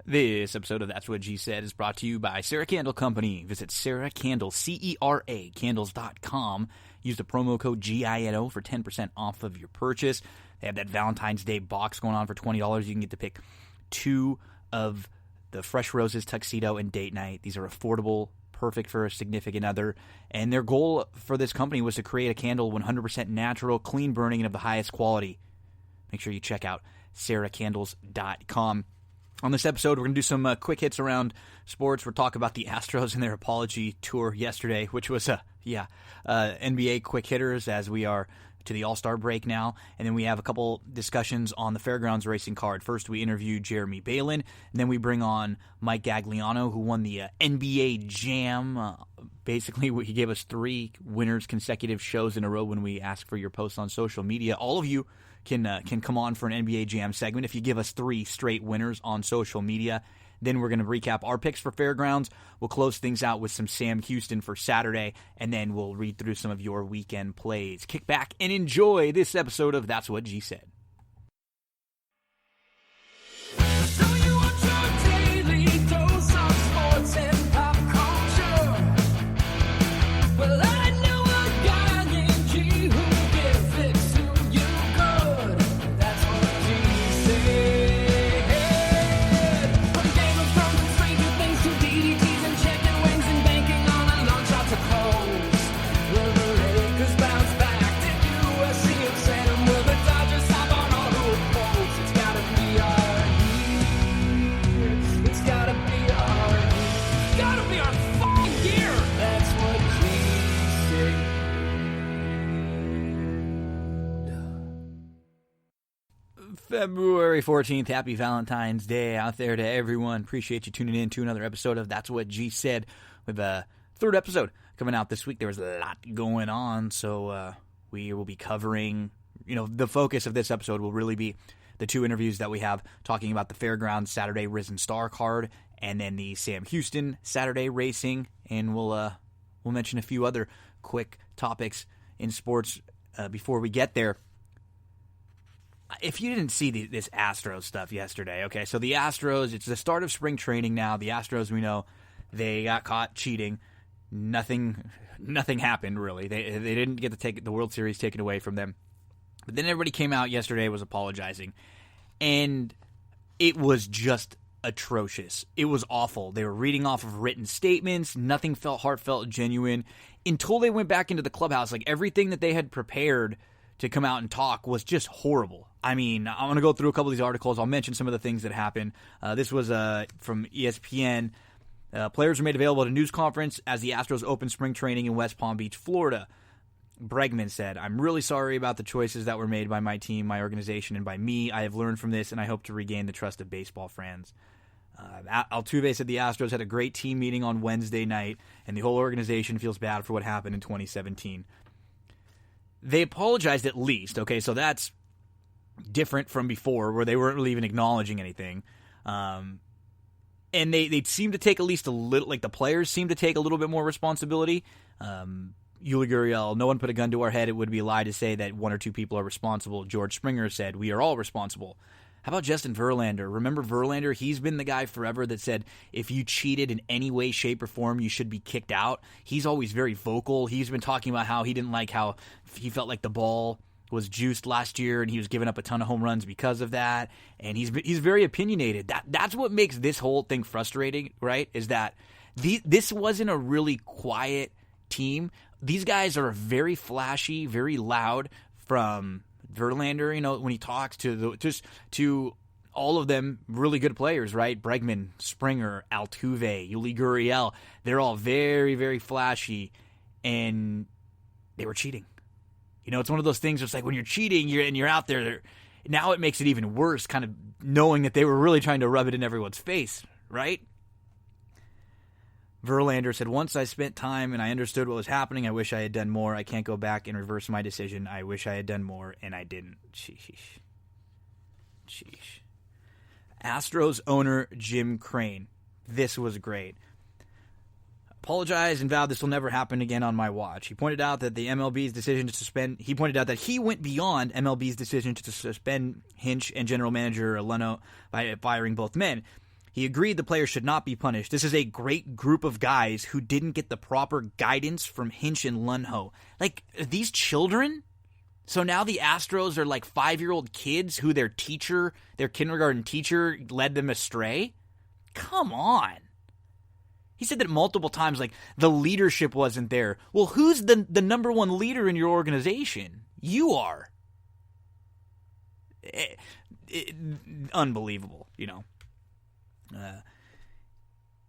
This episode of That's What G Said is brought to you by Sarah Candle Company. Visit Sarah Candle, C-E-R-A, candles.com. Use the promo code GINO for 10% off of your purchase. They have that Valentine's Day box going on for $20. You can get to pick 2 of the Fresh Roses Tuxedo and Date Night. These are affordable, perfect for a significant other. And their goal for this company was to create a candle 100% natural, clean burning, and of the highest quality. Make sure you check out sarahcandles.com. On this episode, we're going to do some quick hits around sports. We're talking about the Astros and their apology tour yesterday, which was, NBA quick hitters as we are to the All-Star break now. And then we have a couple discussions on the Fairgrounds racing card. First, we interview Jeremy Balan, and then we bring on Mike Gagliano, who won the NBA Jam. Basically, he gave us 3 winners consecutive shows in a row when we ask for your posts on social media. All of you can come on for an NBA Jam segment if you give us 3 straight winners on social media. Then we're going to recap our picks for Fairgrounds. We'll close things out with some Sam Houston for Saturday, and then we'll read through some of your weekend plays. Kick back and enjoy this episode of That's What G Said. February 14th, happy Valentine's Day out there to everyone. Appreciate you tuning in to another episode of That's What G Said. With a 3rd episode coming out this week. There was a lot going on, so we will be covering, the focus of this episode will really be the 2 interviews that we have talking about the Fairgrounds Saturday Risen Star card and then the Sam Houston Saturday racing, and we'll mention a few other quick topics in sports before we get there. If you didn't see this Astros stuff yesterday, okay, so the Astros, it's the start of spring training now. The Astros, we know, they got caught cheating. Nothing happened, really. They didn't get to take the World Series taken away from them. But then everybody came out yesterday, was apologizing, and it was just atrocious. It was awful. They were reading off of written statements. Nothing felt heartfelt, genuine, until they went back into the clubhouse. Like, everything that they had prepared to come out and talk was just horrible. I mean, I'm going to go through a couple of these articles. I'll mention some of the things that happened. This was from ESPN. Players were made available at a news conference as the Astros opened spring training in West Palm Beach, Florida. Bregman said, "I'm really sorry about the choices that were made by my team, my organization, and by me. I have learned from this, and I hope to regain the trust of baseball fans." Altuve said the Astros had a great team meeting on Wednesday night, and the whole organization feels bad for what happened in 2017. They apologized at least, okay, so that's different from before where they weren't really even acknowledging anything. And they seem to take at least a little, like the players seem to take a little bit more responsibility. Yuli Gurriel, "No one put a gun to our head. It would be a lie to say that 1 or 2 people are responsible." George Springer said, "We are all responsible." How about Justin Verlander? Remember Verlander? He's been the guy forever that said if you cheated in any way, shape, or form, you should be kicked out. He's always very vocal. He's been talking about how he didn't like how he felt like the ball was juiced last year and he was giving up a ton of home runs because of that. And he's very opinionated. That's what makes this whole thing frustrating, right? Is that this wasn't a really quiet team. These guys are very flashy, very loud, from Verlander, when he talks to all of them, really good players, right? Bregman, Springer, Altuve, Yuli Gurriel, they're all very, very flashy, and they were cheating. It's one of those things. It's like when you're cheating, you're out there. Now it makes it even worse, kind of knowing that they were really trying to rub it in everyone's face, right? Verlander said, "Once I spent time and I understood what was happening, I wish I had done more. I can't go back and reverse my decision. I wish I had done more, and I didn't." Sheesh. Astros owner Jim Crane. This was great. "Apologized and vowed this will never happen again on my watch. He pointed out that the MLB's decision to suspend. He pointed out that he went beyond MLB's decision to suspend Hinch and general manager Leno by firing both men. He agreed the players should not be punished. This is a great group of guys who didn't get the proper guidance from Hinch and Lunho. Like, these children? So now the Astros are like 5-year-old kids who their kindergarten teacher led them astray? Come on. He said that multiple times, like, the leadership wasn't there. Well, who's the number one leader in your organization? You are. Unbelievable, you know.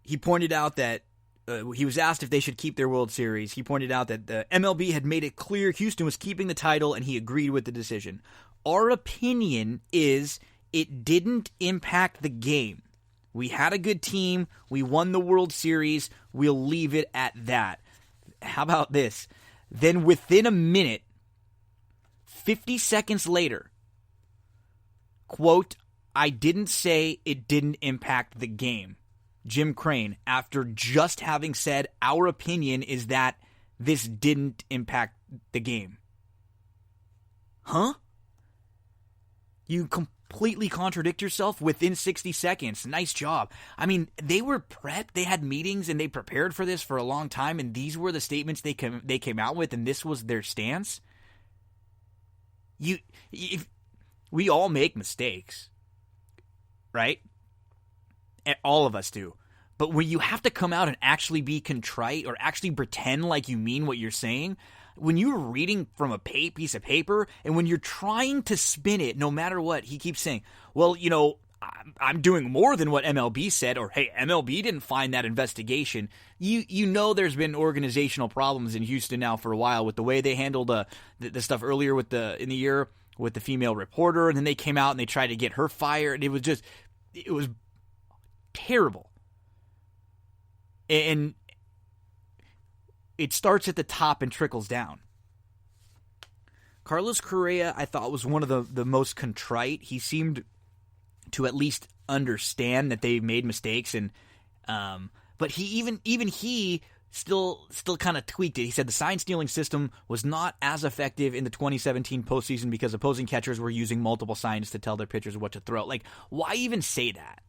He pointed out that he was asked if they should keep their World Series. He pointed out that the MLB had made it clear Houston was keeping the title, and he agreed with the decision. Our opinion is it didn't impact the game. We had a good team. We won the World Series. We'll leave it at that. How about this? Then within a minute, 50 seconds later, quote, I didn't say it didn't impact the game. Jim Crane, after just having said our opinion is that this didn't impact the game. Huh? You completely contradict yourself within 60 seconds. Nice job. I mean, they were prepped. They had meetings and they prepared for this for a long time, and these were the statements they came out with, and this was their stance. We all make mistakes, right? All of us do. But when you have to come out and actually be contrite or actually pretend like you mean what you're saying, when you're reading from a piece of paper and when you're trying to spin it, no matter what, he keeps saying, well, you know, I'm doing more than what MLB said, or hey, MLB didn't find that investigation. You know there's been organizational problems in Houston now for a while with the way they handled the stuff earlier in the year with the female reporter, and then they came out and they tried to get her fired. It was terrible. And it starts at the top and trickles down. Carlos Correa, I thought, was one of the most contrite. He seemed to at least understand that they made mistakes, and but he even he still kind of tweaked it. He said the sign stealing system was not as effective in the 2017 postseason because opposing catchers were using multiple signs to tell their pitchers what to throw. Like, why even say that?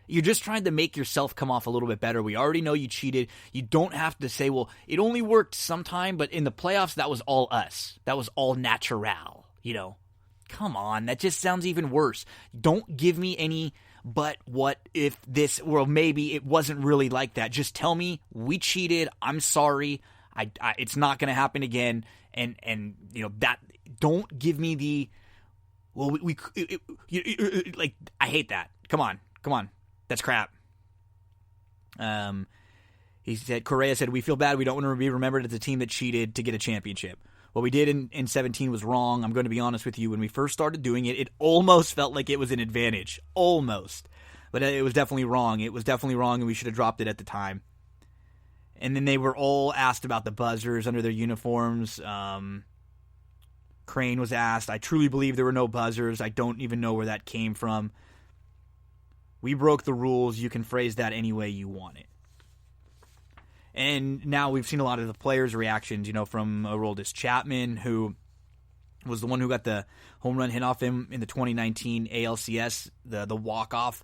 You're just trying to make yourself come off a little bit better. We already know you cheated. You don't have to say, well, it only worked sometime, but in the playoffs, that was all us. That was all natural, you know. Come on, that just sounds even worse. Don't give me any, but what if this, well, maybe it wasn't really like that. Just tell me we cheated. I'm sorry. It's not going to happen again. And you know, that, don't give me the, well, like, I hate that. Come on. That's crap. He said, Correa said, we feel bad. We don't want to be remembered as a team that cheated to get a championship. What we did in 17 was wrong. I'm going to be honest with you. When we first started doing it, it almost felt like it was an advantage. Almost. But it was definitely wrong. It was definitely wrong, and we should have dropped it at the time. And then they were all asked about the buzzers under their uniforms. Crane was asked. I truly believe there were no buzzers. I don't even know where that came from. We broke the rules. You can phrase that any way you want it. And now we've seen a lot of the players' reactions, you know, from Aroldis Chapman, who was the one who got the home run hit off him in the 2019 ALCS, the walk-off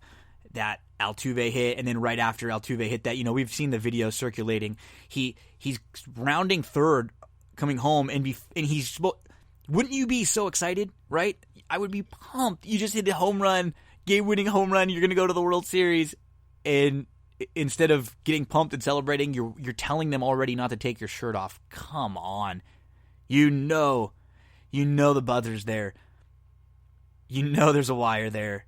that Altuve hit, and then right after Altuve hit that, you know, we've seen the video circulating. He's rounding third, coming home, and he's, wouldn't you be so excited, right? I would be pumped. You just hit a home run, game-winning home run, you're going to go to the World Series, and instead of getting pumped and celebrating, you're telling them already not to take your shirt off. Come on. You know the buzzer's there. You know there's a wire there.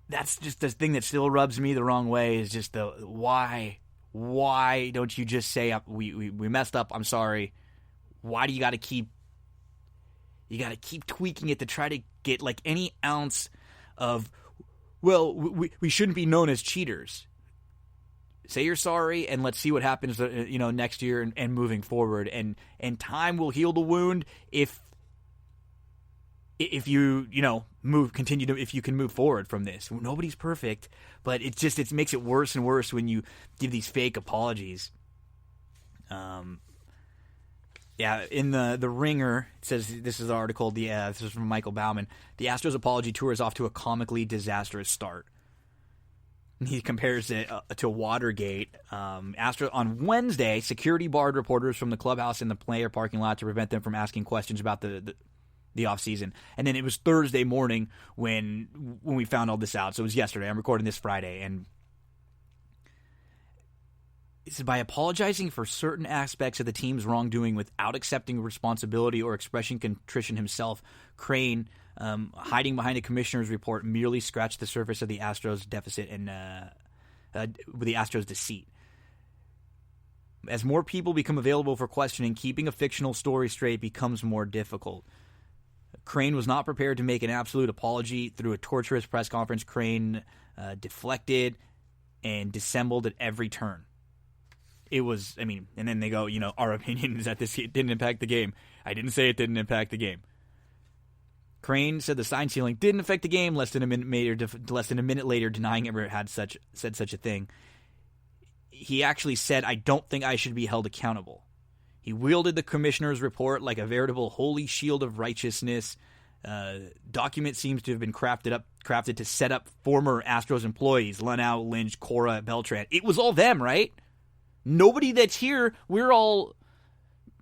That's just the thing that still rubs me the wrong way, is just the why don't you just say, we messed up, I'm sorry. Why do you got to keep tweaking it to try to get like any ounce of, well, we shouldn't be known as cheaters. Say you're sorry, and let's see what happens, you know, next year and moving forward. And time will heal the wound if you know, if you can move forward from this. Nobody's perfect, but it makes it worse and worse when you give these fake apologies. Yeah, in the Ringer, it says, this is the article, this is from Michael Bauman, the Astros apology tour is off to a comically disastrous start. He compares it to Watergate. Astros on Wednesday, security barred reporters from the clubhouse and the player parking lot to prevent them from asking questions about the offseason. And then it was Thursday morning when we found all this out. So it was yesterday. I'm recording this Friday. And it's by apologizing for certain aspects of the team's wrongdoing without accepting responsibility or expressing contrition himself, Crane, hiding behind a commissioner's report, merely scratched the surface of the Astros' deficit and with the Astros' deceit. As more people become available for questioning, keeping a fictional story straight becomes more difficult. Crane was not prepared to make an absolute apology. Through a torturous press conference, Crane deflected and dissembled at every turn. It was, and then they go, our opinion is that this didn't impact the game. I didn't say it didn't impact the game. Crane said the sign stealing didn't affect the game. Less than a minute later, denying ever had said such a thing. He actually said, "I don't think I should be held accountable." He wielded the commissioner's report like a veritable holy shield of righteousness. Document seems to have been crafted to set up former Astros employees, Lunau, Lynch, Cora, Beltran. It was all them, right? Nobody that's here, we're all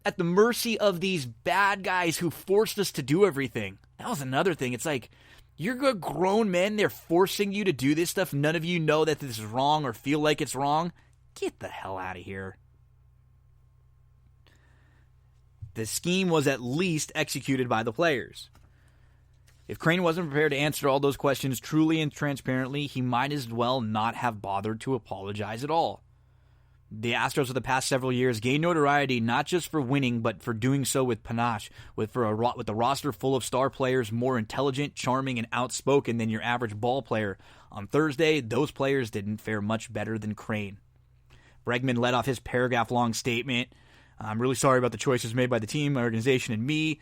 at the mercy of these bad guys who forced us to do everything. That was another thing. It's like, you're grown men, they're forcing you to do this stuff. None of you know that this is wrong or feel like it's wrong. Get the hell out of here. The scheme was at least executed by the players. If Crane wasn't prepared to answer all those questions truly and transparently, he might as well not have bothered to apologize at all. The Astros of the past several years gained notoriety not just for winning, but for doing so with panache, with a roster full of star players more intelligent, charming, and outspoken than your average ball player. On Thursday, those players didn't fare much better than Crane. Bregman led off his paragraph-long statement. "I'm really sorry about the choices made by the team, my organization, and me."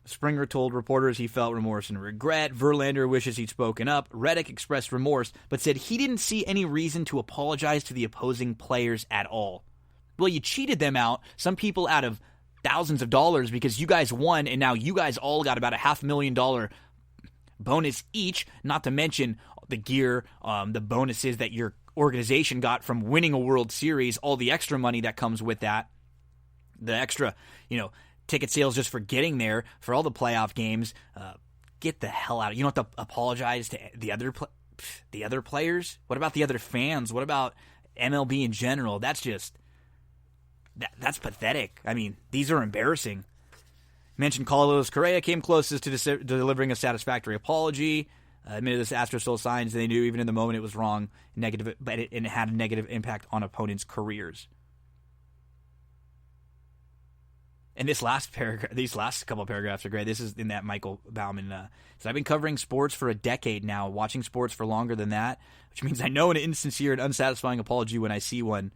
Springer told reporters he felt remorse and regret. Verlander wishes he'd spoken up. Reddick expressed remorse, but said he didn't see any reason to apologize to the opposing players at all. Well, you cheated them out, some people out of thousands of dollars, because you guys won, and now you guys all got about a $500,000 bonus each, not to mention the gear, the bonuses that your organization got from winning a World Series, all the extra money that comes with that, the extra, ticket sales just for getting there for all the playoff games. Get the hell out of it. You don't have to apologize to the other players. What about the other fans? What about MLB in general? That's just that's pathetic. These are embarrassing. Mentioned Carlos Correa came closest to delivering a satisfactory apology. Admitted this Astros stole signs they knew even in the moment it was wrong, negative, but it had a negative impact on opponents' careers. And these last couple of paragraphs are great. This is in that Michael Bauman. Says, "I've been covering sports for a decade now, watching sports for longer than that, which means I know an insincere and unsatisfying apology when I see one.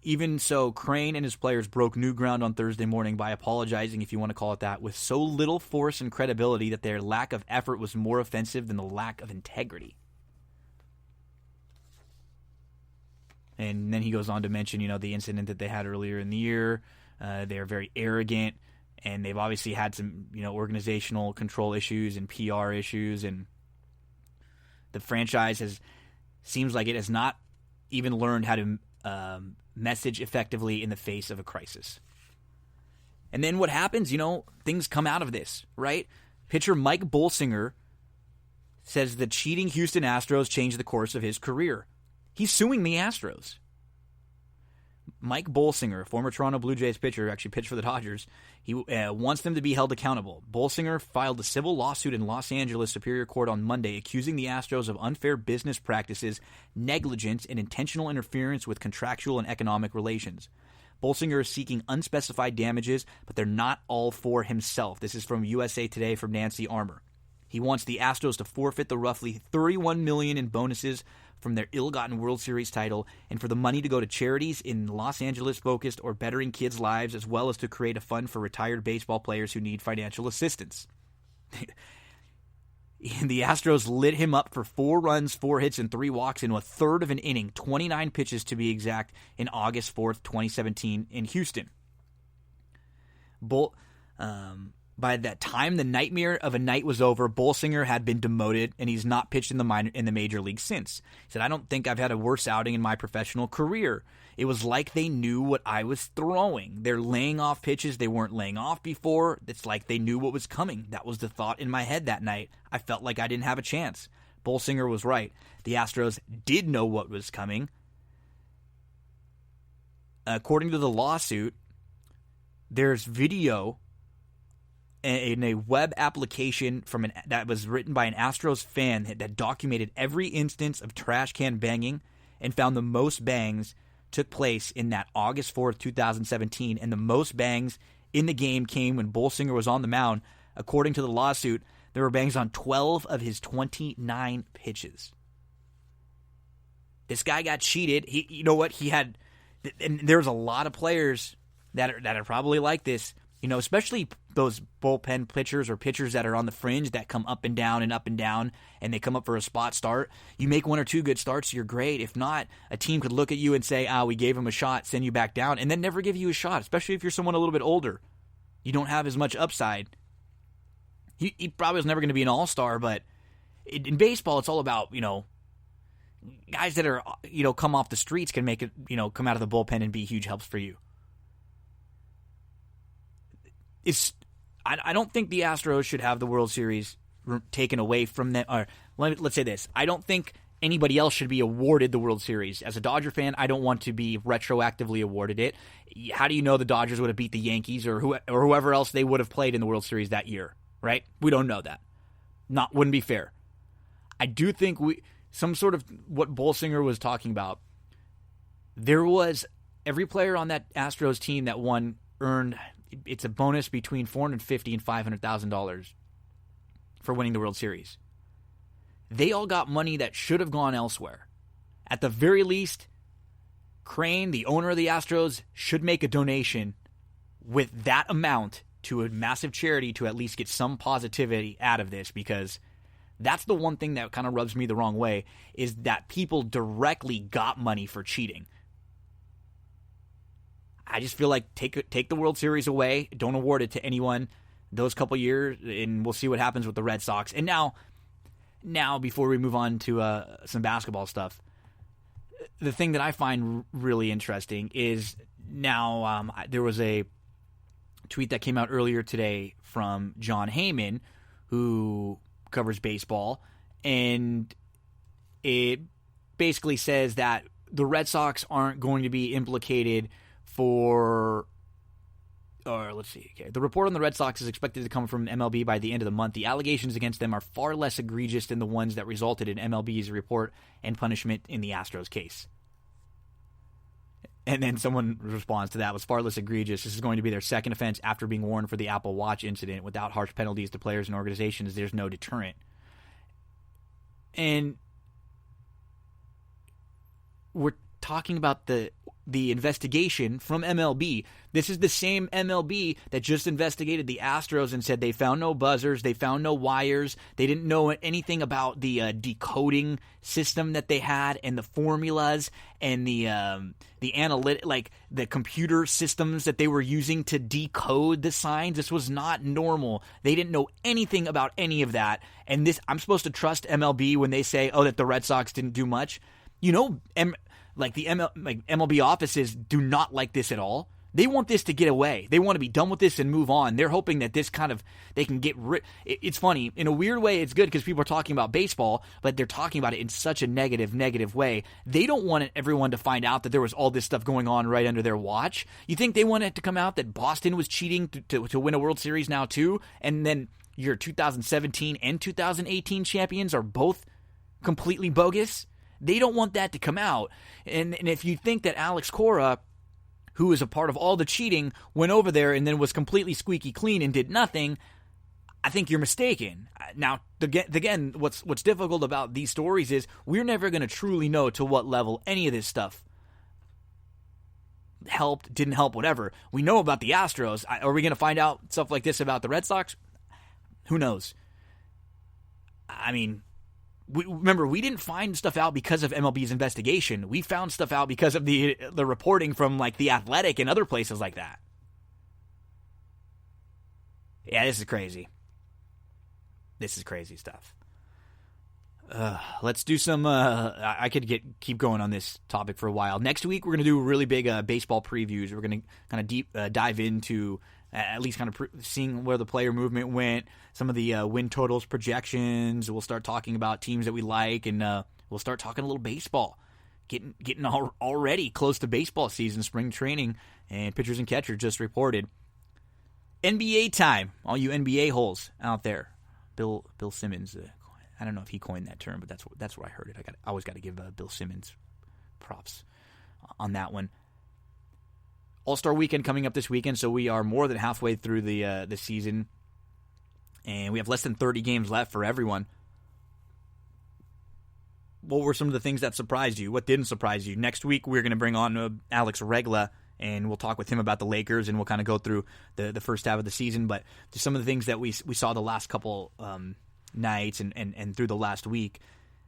Even so, Crane and his players broke new ground on Thursday morning by apologizing, if you want to call it that, with so little force and credibility that their lack of effort was more offensive than the lack of integrity." And then he goes on to mention, the incident that they had earlier in the year. They are very arrogant, and they've obviously had some, organizational control issues and PR issues, and the franchise seems like it has not even learned how to message effectively in the face of a crisis. And then what happens? Things come out of this, right? Pitcher Mike Bolsinger says the cheating Houston Astros changed the course of his career. He's suing the Astros. Mike Bolsinger, former Toronto Blue Jays pitcher, actually pitched for the Dodgers, he wants them to be held accountable. Bolsinger filed a civil lawsuit in Los Angeles Superior Court on Monday accusing the Astros of unfair business practices, negligence, and intentional interference with contractual and economic relations. Bolsinger is seeking unspecified damages, but they're not all for himself. This is from USA Today from Nancy Armour. He wants the Astros to forfeit the roughly $31 million in bonuses from their ill-gotten World Series title, and for the money to go to charities in Los Angeles focused or bettering kids' lives, as well as to create a fund for retired baseball players who need financial assistance. The Astros lit him up for 4 runs, 4 hits, and 3 walks in a third of an inning, 29 pitches to be exact, in August 4th, 2017 in Houston. by that time the nightmare of a night was over, Bolsinger had been demoted, and he's not pitched in the major league since. He said, I don't think I've had a worse outing in my professional career. It was like they knew what I was throwing. They're laying off pitches they weren't laying off before. It's like they knew what was coming. That was the thought in my head that night. I felt like I didn't have a chance. Bolsinger was right. The Astros did know what was coming. According to the lawsuit, there's video in a web application that was written by an Astros fan that documented every instance of trash can banging and found the most bangs took place in that August 4th, 2017, and the most bangs in the game came when Bolsinger was on the mound. According to the lawsuit, there were bangs on 12 of his 29 pitches. This guy got cheated. You know what? And there's a lot of players that are probably like this, especially those bullpen pitchers or pitchers that are on the fringe that come up and down, and they come up for a spot start. You make one or two good starts, you're great. If not, a team could look at you and say, we gave him a shot, send you back down, and then never give you a shot, especially if you're someone a little bit older. You don't have as much upside. He probably was never going to be an all-star, but in baseball, it's all about, guys that are, come off the streets can make it, come out of the bullpen and be huge helps for you. I don't think the Astros should have the World Series taken away from them. Or let's say this. I don't think anybody else should be awarded the World Series. As a Dodger fan, I don't want to be retroactively awarded it. How do you know the Dodgers would have beat the Yankees or whoever else they would have played in the World Series that year, right? We don't know that. Wouldn't be fair. I do think some sort of what Bolsinger was talking about, there was every player on that Astros team that won earned, it's a bonus between $450,000 and $500,000 for winning the World Series. They all got money that should have gone elsewhere. At the very least, Crane, the owner of the Astros, should make a donation with that amount to a massive charity to at least get some positivity out of this, because that's the one thing that kind of rubs me the wrong way, is that people directly got money for cheating. I just feel like take the World Series away. Don't award it to anyone those couple years, and we'll see what happens with the Red Sox. And now before we move on to some basketball stuff, the thing that I find really interesting is now there was a tweet that came out earlier today from John Heyman, who covers baseball, and it basically says that the Red Sox aren't going to be implicated the report on the Red Sox is expected to come from MLB by the end of the month. The allegations against them are far less egregious than the ones that resulted in MLB's report and punishment in the Astros case. And then someone responds to that, was far less egregious. This is going to be their second offense after being warned for the Apple Watch incident. Without harsh penalties to players and organizations, there's no deterrent. And we're talking about the investigation from MLB. This is the same MLB that just investigated the Astros and said they found no buzzers, they found no wires, they didn't know anything about the decoding system that they had and the formulas and the analytic, like the computer systems that they were using to decode the signs. This was not normal. They didn't know anything about any of that. And I'm supposed to trust MLB when they say, that the Red Sox didn't do much. MLB offices do not like this at all. They want this to get away. They want to be done with this and move on. They're hoping that they can get rid. It's funny. In a weird way, it's good because people are talking about baseball, but they're talking about it in such a negative way. They don't want everyone to find out that there was all this stuff going on right under their watch. You think they want it to come out that Boston was cheating to win a World Series now too, and then your 2017 and 2018 champions are both completely bogus? They don't want that to come out. And if you think that Alex Cora, who is a part of all the cheating, went over there and then was completely squeaky clean and did nothing, I think you're mistaken. Now, again, what's difficult about these stories is we're never going to truly know to what level any of this stuff helped, didn't help, whatever. We know about the Astros. Are we going to find out stuff like this about the Red Sox? Who knows? I mean, remember, we didn't find stuff out because of MLB's investigation. We found stuff out because of the reporting from like The Athletic and other places like that. Yeah, this is crazy. This is crazy stuff. Let's do some. I could keep going on this topic for a while. Next week, we're going to do really big baseball previews. We're going to kind of deep dive into at least kind of seeing where the player movement went, some of the win totals, projections. We'll start talking about teams that we like, and we'll start talking a little baseball. Getting already close to baseball season, spring training, and pitchers and catchers just reported. NBA time, all you NBA holes out there. Bill Simmons. I don't know if he coined that term, but that's where I heard it. I always got to give Bill Simmons props on that one. All-Star Weekend coming up this weekend, so we are more than halfway through the season, and we have less than 30 games left for everyone. What were some of the things that surprised you? What didn't surprise you? Next week, we're going to bring on Alex Regla, and we'll talk with him about the Lakers, and we'll kind of go through the first half of the season. But just some of the things that we saw the last couple nights and through the last week.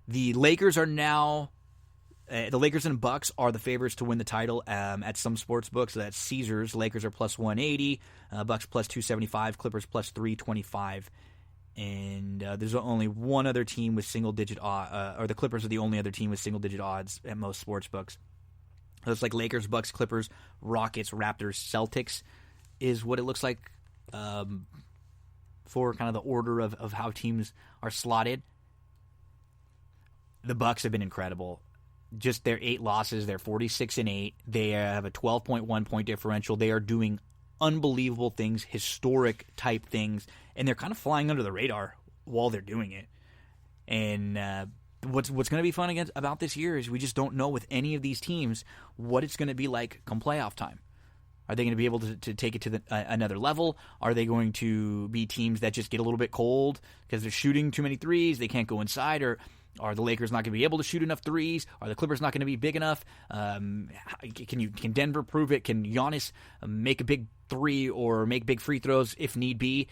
The Lakers are now the Lakers and Bucks are the favorites to win the title at some sports books. So that's Caesars. Lakers are plus 180, Bucks plus 275, Clippers plus 325. And there's only one other team with single-digit odds, or the Clippers are the only other team with single-digit odds at most sports books. So it's like Lakers, Bucks, Clippers, Rockets, Raptors, Celtics is what it looks like for kind of the order of how teams are slotted. The Bucks have been incredible. Just their 8 losses, they're 46-8. They have a 12.1 point differential. They are doing unbelievable things, historic type things, and they're kind of flying under the radar while they're doing it. And what's going to be fun about this year is we just don't know with any of these teams what it's going to be like come playoff time. Are they going to be able to take it to another level? Are they going to be teams that just get a little bit cold because they're shooting too many threes, they can't go inside? Or are the Lakers not going to be able to shoot enough threes? Are the Clippers not going to be big enough? Can Denver prove it? Can Giannis make a big three or make big free throws if need be?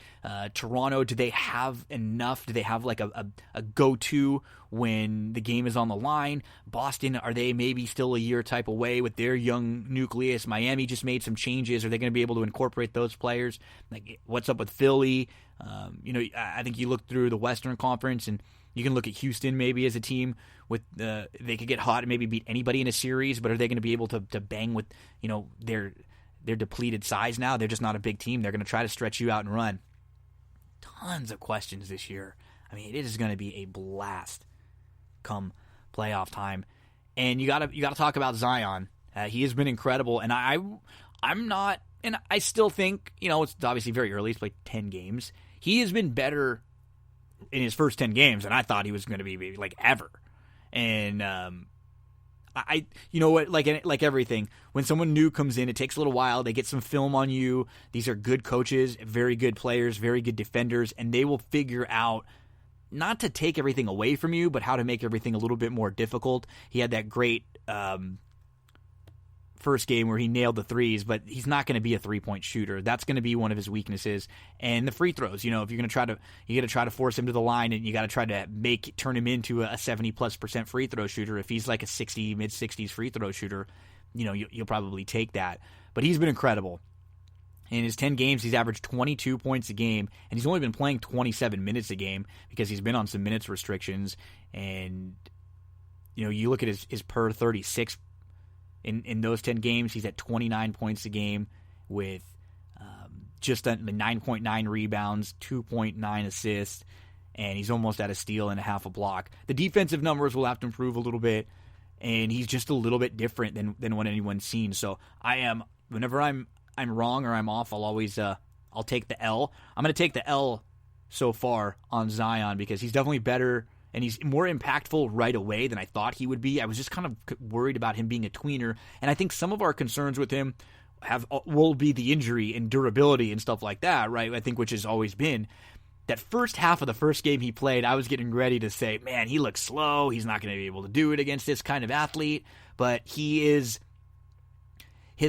Toronto, do they have enough? Do they have like a go-to when the game is on the line? Boston, are they maybe still a year type away with their young nucleus? Miami just made some changes. Are they going to be able to incorporate those players? Like, what's up with Philly? I think you look through the Western Conference and you can look at Houston maybe as a team with they could get hot and maybe beat anybody in a series, but are they going to be able to bang with their depleted size now? They're just not a big team. They're going to try to stretch you out and run. Tons of questions this year. I mean, it is going to be a blast come playoff time. And you got to talk about Zion. He has been incredible, and I'm not, and I still think it's obviously very early. He's played 10 games. He has been better in his first 10 games than I thought he was going to be like ever. And like everything, when someone new comes in, it takes a little while. They get some film on you. These are good coaches, very good players, very good defenders, and they will figure out not to take everything away from you, but how to make everything a little bit more difficult. He had that great first game where he nailed the threes, but he's not going to be a 3-point shooter. That's going to be one of his weaknesses. And the free throws, if you're going to try to force him to the line, and you got to try to turn him into a 70+% free throw shooter. If he's like a mid 60s free throw shooter, you'll probably take that. But he's been incredible. In his 10 games, he's averaged 22 points a game, and he's only been playing 27 minutes a game because he's been on some minutes restrictions. And you look at his per 36. In those 10 games, he's at 29 points a game with just 9.9 rebounds, 2.9 assists, and he's almost at a steal and a half a block. The defensive numbers will have to improve a little bit, and he's just a little bit different than what anyone's seen. So whenever I'm wrong or I'm off, I'll always I'll take the L. I'm going to take the L so far on Zion because he's definitely better. And he's more impactful right away than I thought he would be. I was just kind of worried about him being a tweener. And I think some of our concerns with him will be the injury and durability and stuff like that, right? I think which has always been. That first half of the first game he played, I was getting ready to say, man, he looks slow. He's not going to be able to do it against this kind of athlete. But his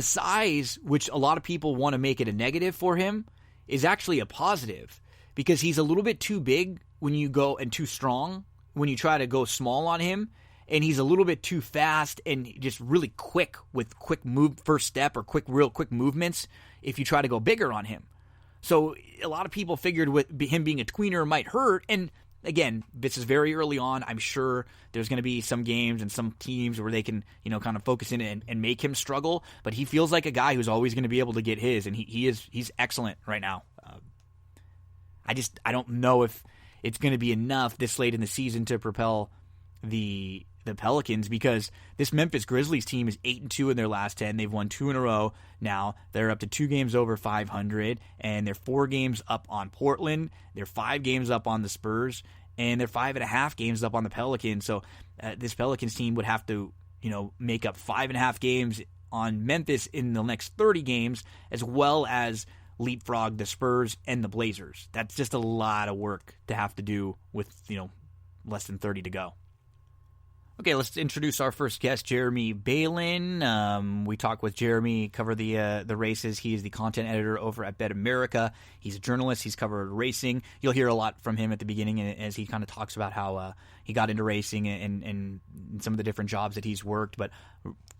size, which a lot of people want to make it a negative for him, is actually a positive. Because he's a little bit too big when you go and too strong when you try to go small on him, and he's a little bit too fast and just really quick with quick move first step or real quick movements if you try to go bigger on him. So a lot of people figured with him being a tweener might hurt. And again, this is very early on. I'm sure there's going to be some games and some teams where they can, kind of focus in and make him struggle. But he feels like a guy who's always going to be able to get his, and he's excellent right now. I don't know if it's going to be enough this late in the season to propel the Pelicans, because this Memphis Grizzlies team is 8-2 in their last 10. They've won 2 in a row now. They're up to 2 games over 500, and they're 4 games up on Portland. They're 5 games up on the Spurs, and they're 5.5 games up on the Pelicans. So this Pelicans team would have to, make up 5.5 games on Memphis in the next 30 games, as well as leapfrog the Spurs and the Blazers. That's just a lot of work to have to do with, less than 30 to go. Okay, let's introduce our first guest, Jeremy Balan. We talk with Jeremy, cover the races. He is the content editor over at Bet America. He's a journalist. He's covered racing. You'll hear a lot from him at the beginning as he kind of talks about how he got into racing and some of the different jobs that he's worked. But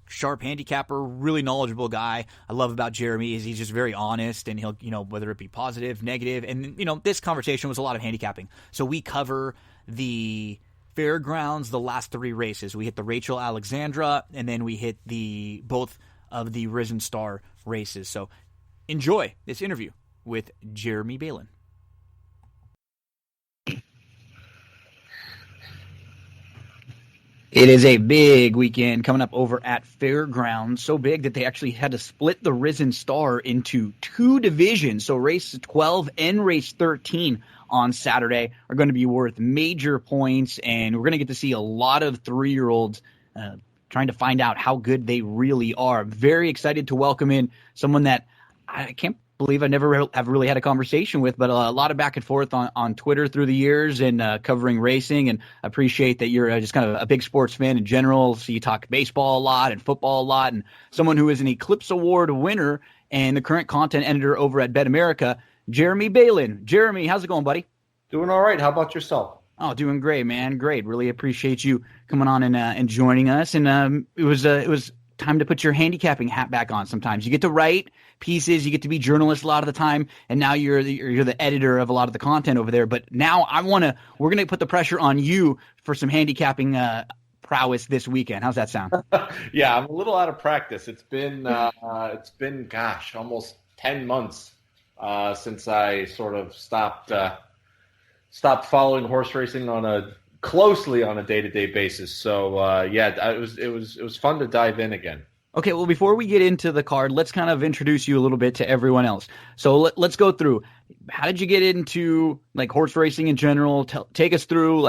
sharp handicapper, really knowledgeable guy. I love about Jeremy is he's just very honest, and he'll, whether it be positive, negative. And, this conversation was a lot of handicapping. So we cover the Fairgrounds, the last 3 races. We hit the Rachel Alexandra, and then we hit both of the Risen Star races. So enjoy this interview with Jeremy Balan. It is a big weekend coming up over at Fairgrounds. So big that they actually had to split the Risen Star into 2 divisions. So race 12 and race 13 on Saturday are going to be worth major points, and we're going to get to see a lot of 3-year-olds trying to find out how good they really are. Very excited to welcome in someone that I can't believe I never have really had a conversation with, but a lot of back and forth on Twitter through the years and covering racing, and appreciate that you're just kind of a big sports fan in general. So you talk baseball a lot and football a lot, and someone who is an Eclipse Award winner and the current content editor over at Bet America, Jeremy Balan. Jeremy, how's it going, buddy? Doing all right. How about yourself? Oh, doing great, man. Great. Really appreciate you coming on and joining us. And it was time to put your handicapping hat back on. Sometimes you get to write pieces, you get to be journalist a lot of the time, and now you're the editor of a lot of the content over there. But now we're gonna put the pressure on you for some handicapping prowess this weekend. How's that sound? Yeah, I'm a little out of practice. It's been almost 10 months since I sort of stopped following horse racing closely on a day-to-day basis. So it was fun to dive in again. Okay, well, before we get into the card, let's kind of introduce you a little bit to everyone else. So let's go through. How did you get into horse racing in general? Take us through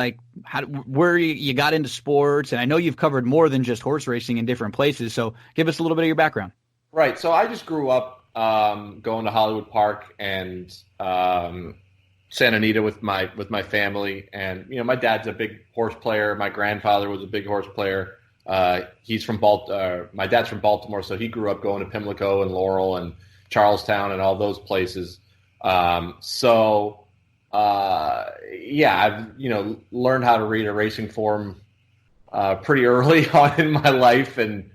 where you got into sports, and I know you've covered more than just horse racing in different places. So give us a little bit of your background. Right. So I just grew up going to Hollywood Park and Santa Anita with my family, and my dad's a big horse player. My grandfather was a big horse player. He's from my dad's from Baltimore, so he grew up going to Pimlico and Laurel and Charlestown and all those places. I've learned how to read a racing form pretty early on in my life, and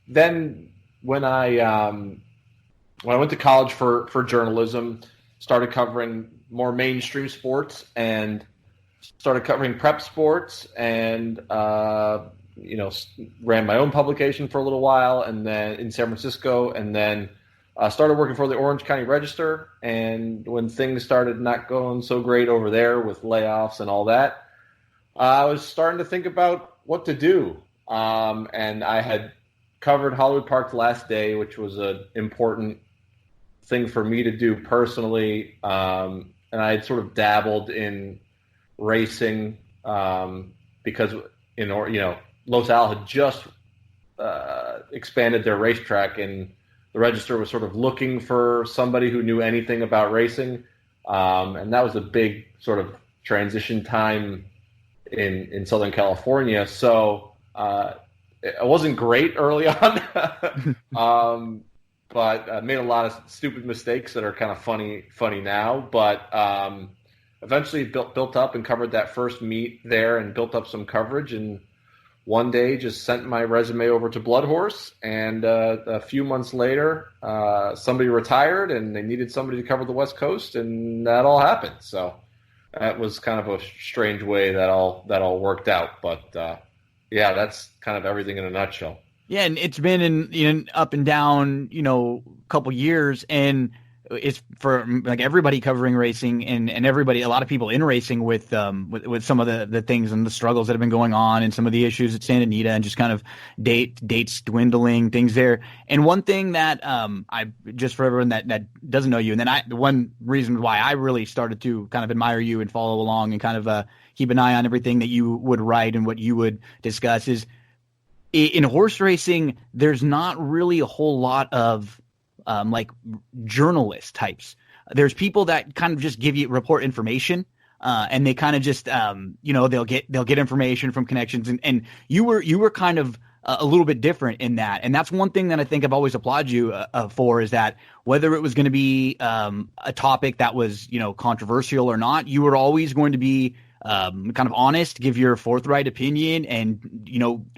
then when I went to college for journalism, started covering more mainstream sports and started covering prep sports, and ran my own publication for a little while, and then in San Francisco, and then started working for the Orange County Register. And when things started not going so great over there with layoffs and all that, I was starting to think about what to do. And I had covered Hollywood Park the last day, which was an important thing for me to do personally. And I had sort of dabbled in racing because Los Al had just expanded their racetrack, and the Register was sort of looking for somebody who knew anything about racing. And that was a big sort of transition time in Southern California. So it wasn't great early on, but I made a lot of stupid mistakes that are kind of funny now. But eventually built up and covered that first meet there and built up some coverage and one day just sent my resume over to Blood Horse, and a few months later, somebody retired, and they needed somebody to cover the West Coast, and that all happened. So that was kind of a strange way that all worked out. But yeah, that's kind of everything in a nutshell. Yeah, and it's been in up and down, couple years, and it's for like everybody covering racing and everybody, a lot of people in racing with some of the things and the struggles that have been going on and some of the issues at Santa Anita and just kind of dates dwindling, things there. And one thing that I just for everyone that doesn't know you, and then the one reason why I really started to kind of admire you and follow along and kind of keep an eye on everything that you would write and what you would discuss is in horse racing, there's not really a whole lot of like journalist types. There's people that kind of just report information, and they kind of just they'll get information from connections, and you were kind of a little bit different in that, and that's one thing that I think I've always applauded you for, is that whether it was going to be a topic that was controversial or not, you were always going to be kind of honest, give your forthright opinion, and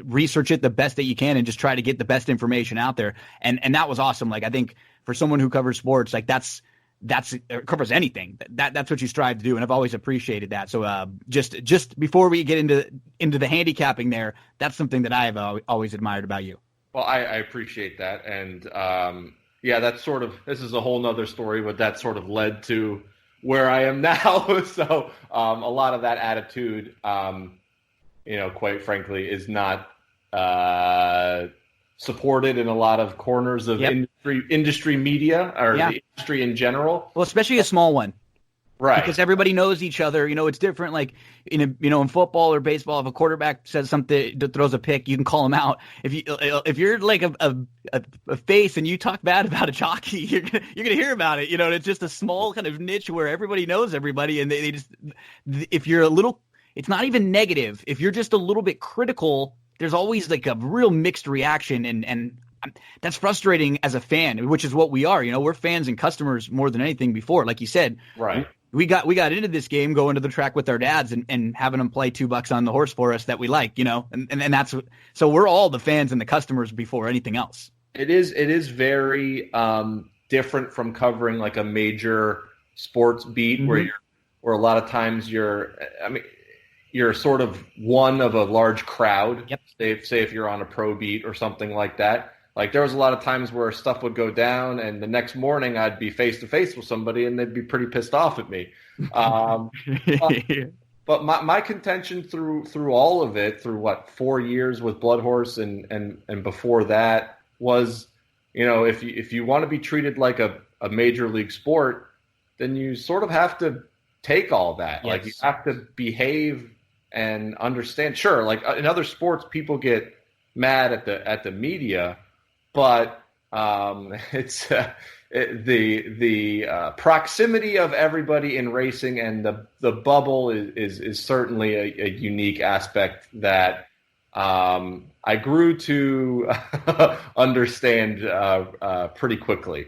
research it the best that you can, and just try to get the best information out there. And that was awesome. Like, I think for someone who covers sports, like that's covers anything. That's what you strive to do, and I've always appreciated that. So just before we get into the handicapping there, that's something that I have always admired about you. Well, I appreciate that, and yeah, that's this is a whole nother story, but that sort of led to where I am now. So a lot of that attitude, quite frankly, is not supported in a lot of corners of industry media or the industry in general. Well, especially a small one. Right. Because everybody knows each other. It's different. Like in football or baseball, if a quarterback says something, throws a pick, you can call him out. If you're like a face and you talk bad about a jockey, you're gonna hear about it. It's just a small kind of niche where everybody knows everybody, and they just, if you're a little, it's not even negative. If you're just a little bit critical, there's always like a real mixed reaction, and that's frustrating as a fan, which is what we are. We're fans and customers more than anything before. Like you said, right. We got into this game going to the track with our dads and having them play $2 on the horse for us that we like, and that's so we're all the fans and the customers before anything else. It is very different from covering like a major sports beat where a lot of times you're sort of one of a large crowd. Yep. Say if you're on a pro beat or something like that. Like there was a lot of times where stuff would go down, and the next morning I'd be face to face with somebody, and they'd be pretty pissed off at me. But my contention through all of it, through 4 years with Blood Horse and before that, was, if you want to be treated like a major league sport, then you sort of have to take all that. Yes. Like you have to behave and understand. Sure, like in other sports, people get mad at the media. But it's the proximity of everybody in racing, and the bubble is certainly a unique aspect that I grew to understand pretty quickly.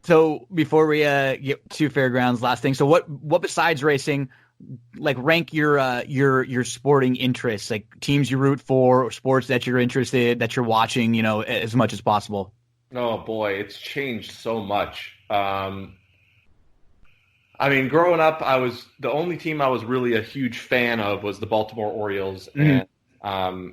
So before we get to Fairgrounds, last thing. So what besides racing, like rank your sporting interests, like teams you root for, or sports that you're interested, that you're watching, as much as possible? Oh boy, it's changed so much. Growing up, the only team I was really a huge fan of was the Baltimore Orioles. And, I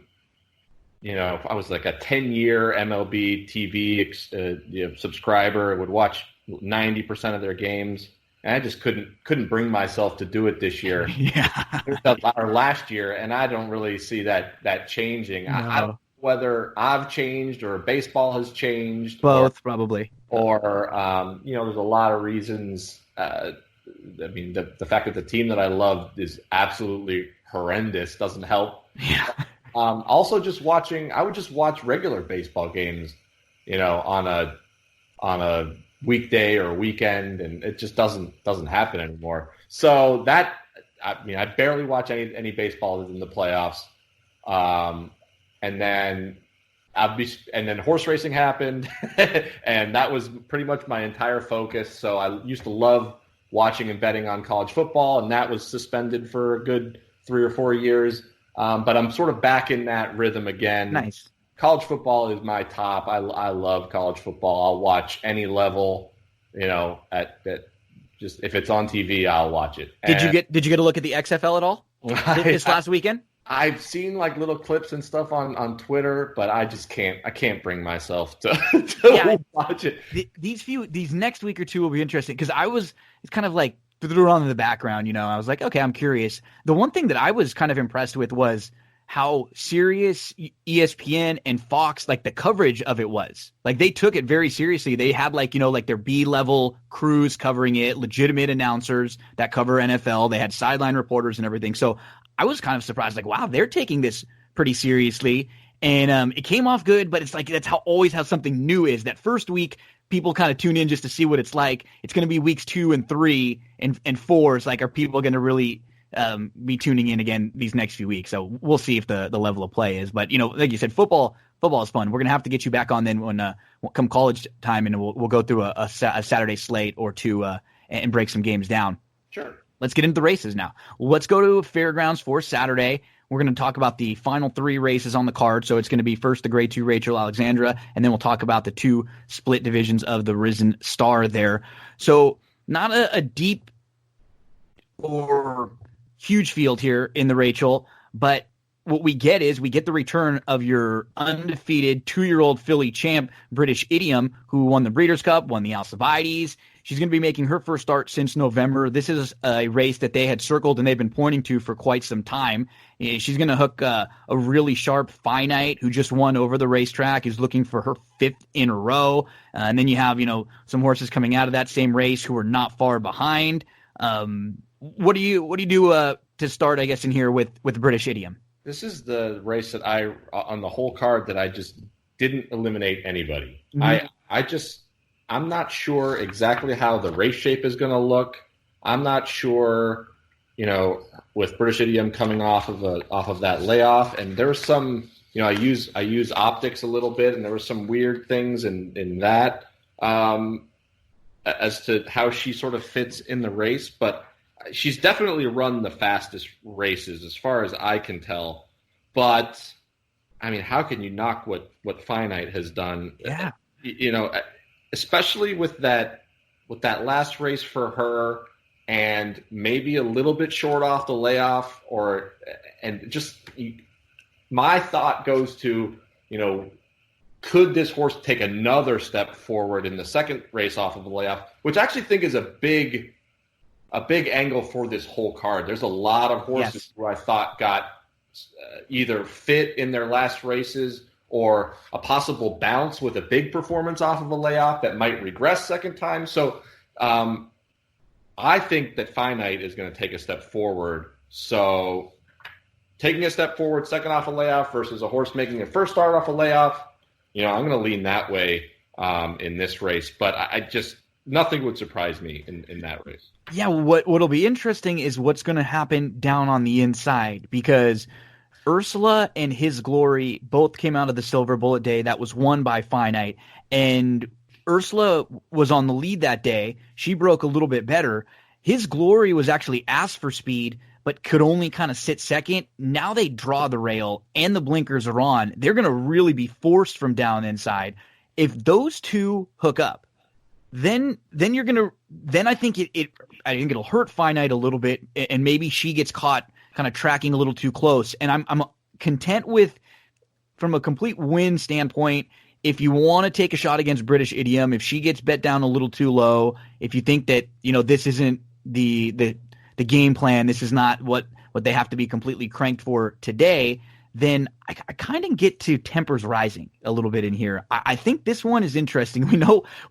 was like a 10-year MLB TV subscriber. I would watch 90% of their games. And I just couldn't bring myself to do it this year, or last year, and I don't really see that changing. No. I don't know whether I've changed or baseball has changed. Both, probably. Or there's a lot of reasons. The fact that the team that I love is absolutely horrendous doesn't help. Yeah. Also, I would just watch regular baseball games, on a weekday or weekend, and it just doesn't happen anymore. So that, I barely watch any baseball in the playoffs. And then horse racing happened, and that was pretty much my entire focus. So I used to love watching and betting on college football, and that was suspended for a good 3 or 4 years. But I'm sort of back in that rhythm again. Nice. College football is my top. I love college football. I'll watch any level, at just if it's on TV, I'll watch it. Did you get a look at the XFL at all this last weekend? I've seen like little clips and stuff on Twitter, but I just can't bring myself to watch it. These next week or two will be interesting because it's kind of like threw on in the background, I was like, okay, I'm curious. The one thing that I was kind of impressed with was how serious ESPN and Fox, like the coverage of it was. Like they took it very seriously. They had like their B-level crews covering it, legitimate announcers that cover NFL. They had sideline reporters and everything. So I was kind of surprised, like, wow, they're taking this pretty seriously. And it came off good, but it's like that's always how something new is. That first week, people kind of tune in just to see what it's like. It's going to be weeks 2 and 3 and 4. It's like, are people going to really be tuning in again these next few weeks? So we'll see if the level of play is. But, like you said, football is fun. We're going to have to get you back on then when come college time, and we'll go through a Saturday slate or two and break some games down. Sure. Let's get into the races now. Let's go to Fairgrounds for Saturday. We're going to talk about the final 3 races on the card. So it's going to be first the Grade 2 Rachel Alexandra, and then we'll talk about the 2 split divisions of the Risen Star there. So not a deep or huge field here in the Rachel, but what we get the return of your undefeated 2-year-old filly champ, British Idiom, who won the Breeders' Cup, won the Alcibiades. She's going to be making her first start since November. This is a race that they had circled and they've been pointing to for quite some time. She's going to hook a really sharp Finite, who just won over the racetrack, is looking for her 5th in a row. And then you have, some horses coming out of that same race who are not far behind. What do you do to start, I guess, in here with British Idiom? This is the race that on the whole card that I just didn't eliminate anybody. Mm-hmm. I'm not sure exactly how the race shape is going to look. I'm not sure, with British Idiom coming off of that layoff, and there was some, I use optics a little bit, and there were some weird things in that as to how she sort of fits in the race, but she's definitely run the fastest races as far as I can tell. But I mean, how can you knock what Finite has done? Yeah. Especially with that last race for her, and maybe a little bit short off the layoff, my thought goes to, could this horse take another step forward in the second race off of the layoff, which I actually think is a big angle for this whole card. There's a lot of horses who I thought got either fit in their last races or a possible bounce with a big performance off of a layoff that might regress second time. So I think that Finite is going to take a step forward. So taking a step forward, second off a layoff versus a horse making a first start off a layoff, I'm going to lean that way in this race. But I just nothing would surprise me in that race. Yeah, what'll be interesting is what's going to happen down on the inside, because Ursula and His Glory both came out of the Silver Bullet Day that was won by Finite, and Ursula was on the lead that day. She broke a little bit better. His Glory was actually asked for speed, but could only kind of sit second. Now they draw the rail and the blinkers are on. They're going to really be forced from down inside. If those two hook up, then you're going to, then I think I think it'll hurt Finite a little bit, and maybe she gets caught kind of tracking a little too close. And I'm content with, from a complete win standpoint, if you want to take a shot against British Idiom, if she gets bet down a little too low, if you think that, this isn't the game plan, this is not what they have to be completely cranked for today, then I kind of get to Tempers Rising a little bit in here. I think this one is interesting. We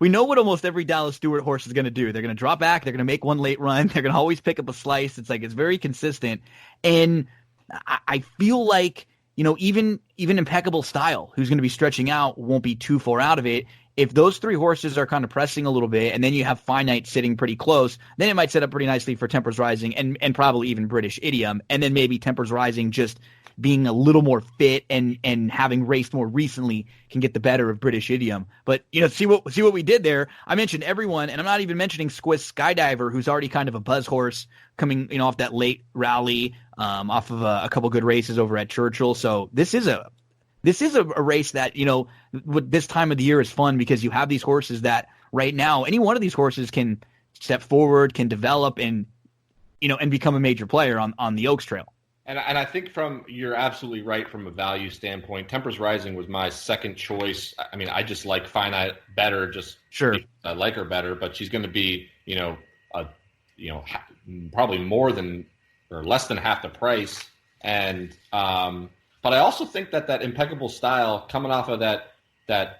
know what almost every Dallas Stewart horse is going to do. They're going to drop back. They're going to make one late run. They're going to always pick up a slice. It's very consistent. And I feel like, even Impeccable Style, who's going to be stretching out, won't be too far out of it. If those 3 horses are kind of pressing a little bit, and then you have Finite sitting pretty close, then it might set up pretty nicely for Tempers Rising and probably even British Idiom. And then maybe Tempers Rising just being a little more fit and having raced more recently can get the better of British Idiom. But, see what we did there. I mentioned everyone, and I'm not even mentioning Squiz Skydiver, who's already kind of a buzz horse coming, off that late rally. off of a couple good races over at Churchill. So this is a race that, with this time of the year is fun because you have these horses that right now, any one of these horses can step forward, can develop and become a major player on the Oaks Trail. And I think you're absolutely right from a value standpoint. Temper's Rising was my second choice. I mean, I just like Finite better. Sure, I like her better, but she's going to be, probably more than or less than half the price. And but I also think that impeccable style coming off of that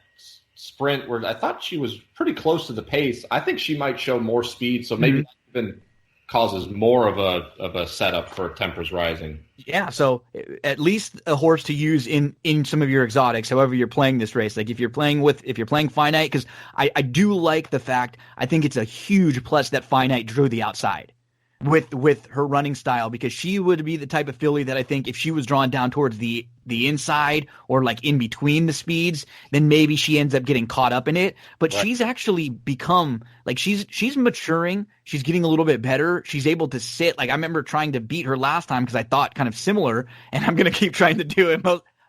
sprint where I thought she was pretty close to the pace. I think she might show more speed, so maybe that even causes more of a setup for Temper's Rising. Yeah, so at least a horse to use in some of your exotics, however you're playing this race. Like if you're playing Finite, because I do like the fact, I think it's a huge plus that Finite drew the outside with her running style, because she would be the type of filly that I think if she was drawn down towards the inside or like in between the speeds, then maybe she ends up getting caught up in it. But right. She's actually become like she's maturing. She's getting a little bit better. She's able to sit. Like I remember trying to beat her last time because I thought kind of similar, and I'm going to keep trying to do it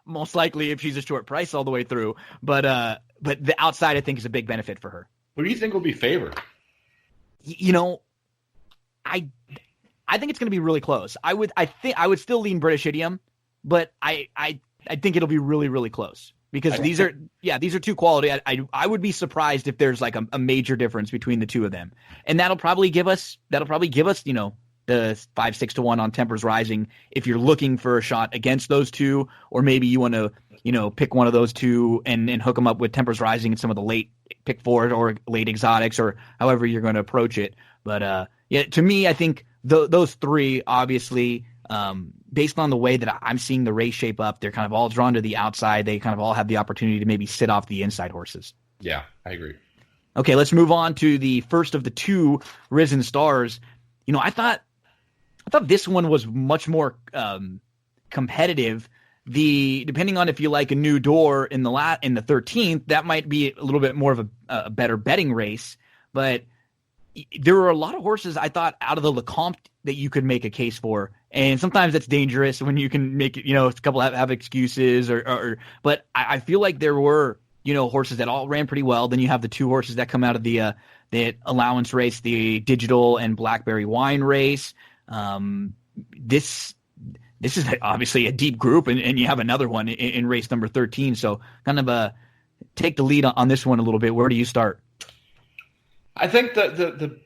most likely if she's a short price all the way through. But the outside I think is a big benefit for her. Who do you think will be favored? I think it's going to be really close. I would still lean British Idiom, but I think it'll be really, really close because these are two quality. I would be surprised if there's like a major difference between the two of them, and that'll probably give us the 5-6 to 1 on Temper's Rising if you're looking for a shot against those two, or maybe you want to pick one of those two and hook them up with Temper's Rising and some of the late pick 4 or late exotics or however you're going to approach it. But to me, I think those three, obviously, based on the way that I'm seeing the race shape up, they're kind of all drawn to the outside. They kind of all have the opportunity to maybe sit off the inside horses. Yeah, I agree. Okay, let's move on to the first of the two Risen Stars. I thought this one was much more competitive. Depending on if you like a New Door in the 13th, that might be a little bit more of a better betting race, but there were a lot of horses I thought out of the Lecomte that you could make a case for, and sometimes that's dangerous when you can make it. A couple have excuses, but I feel like there were horses that all ran pretty well. Then you have the two horses that come out of the allowance race, the Digital and Blackberry Wine race. This is obviously a deep group, and you have another one in race number 13. So kind of take the lead on this one a little bit. Where do you start? I think that the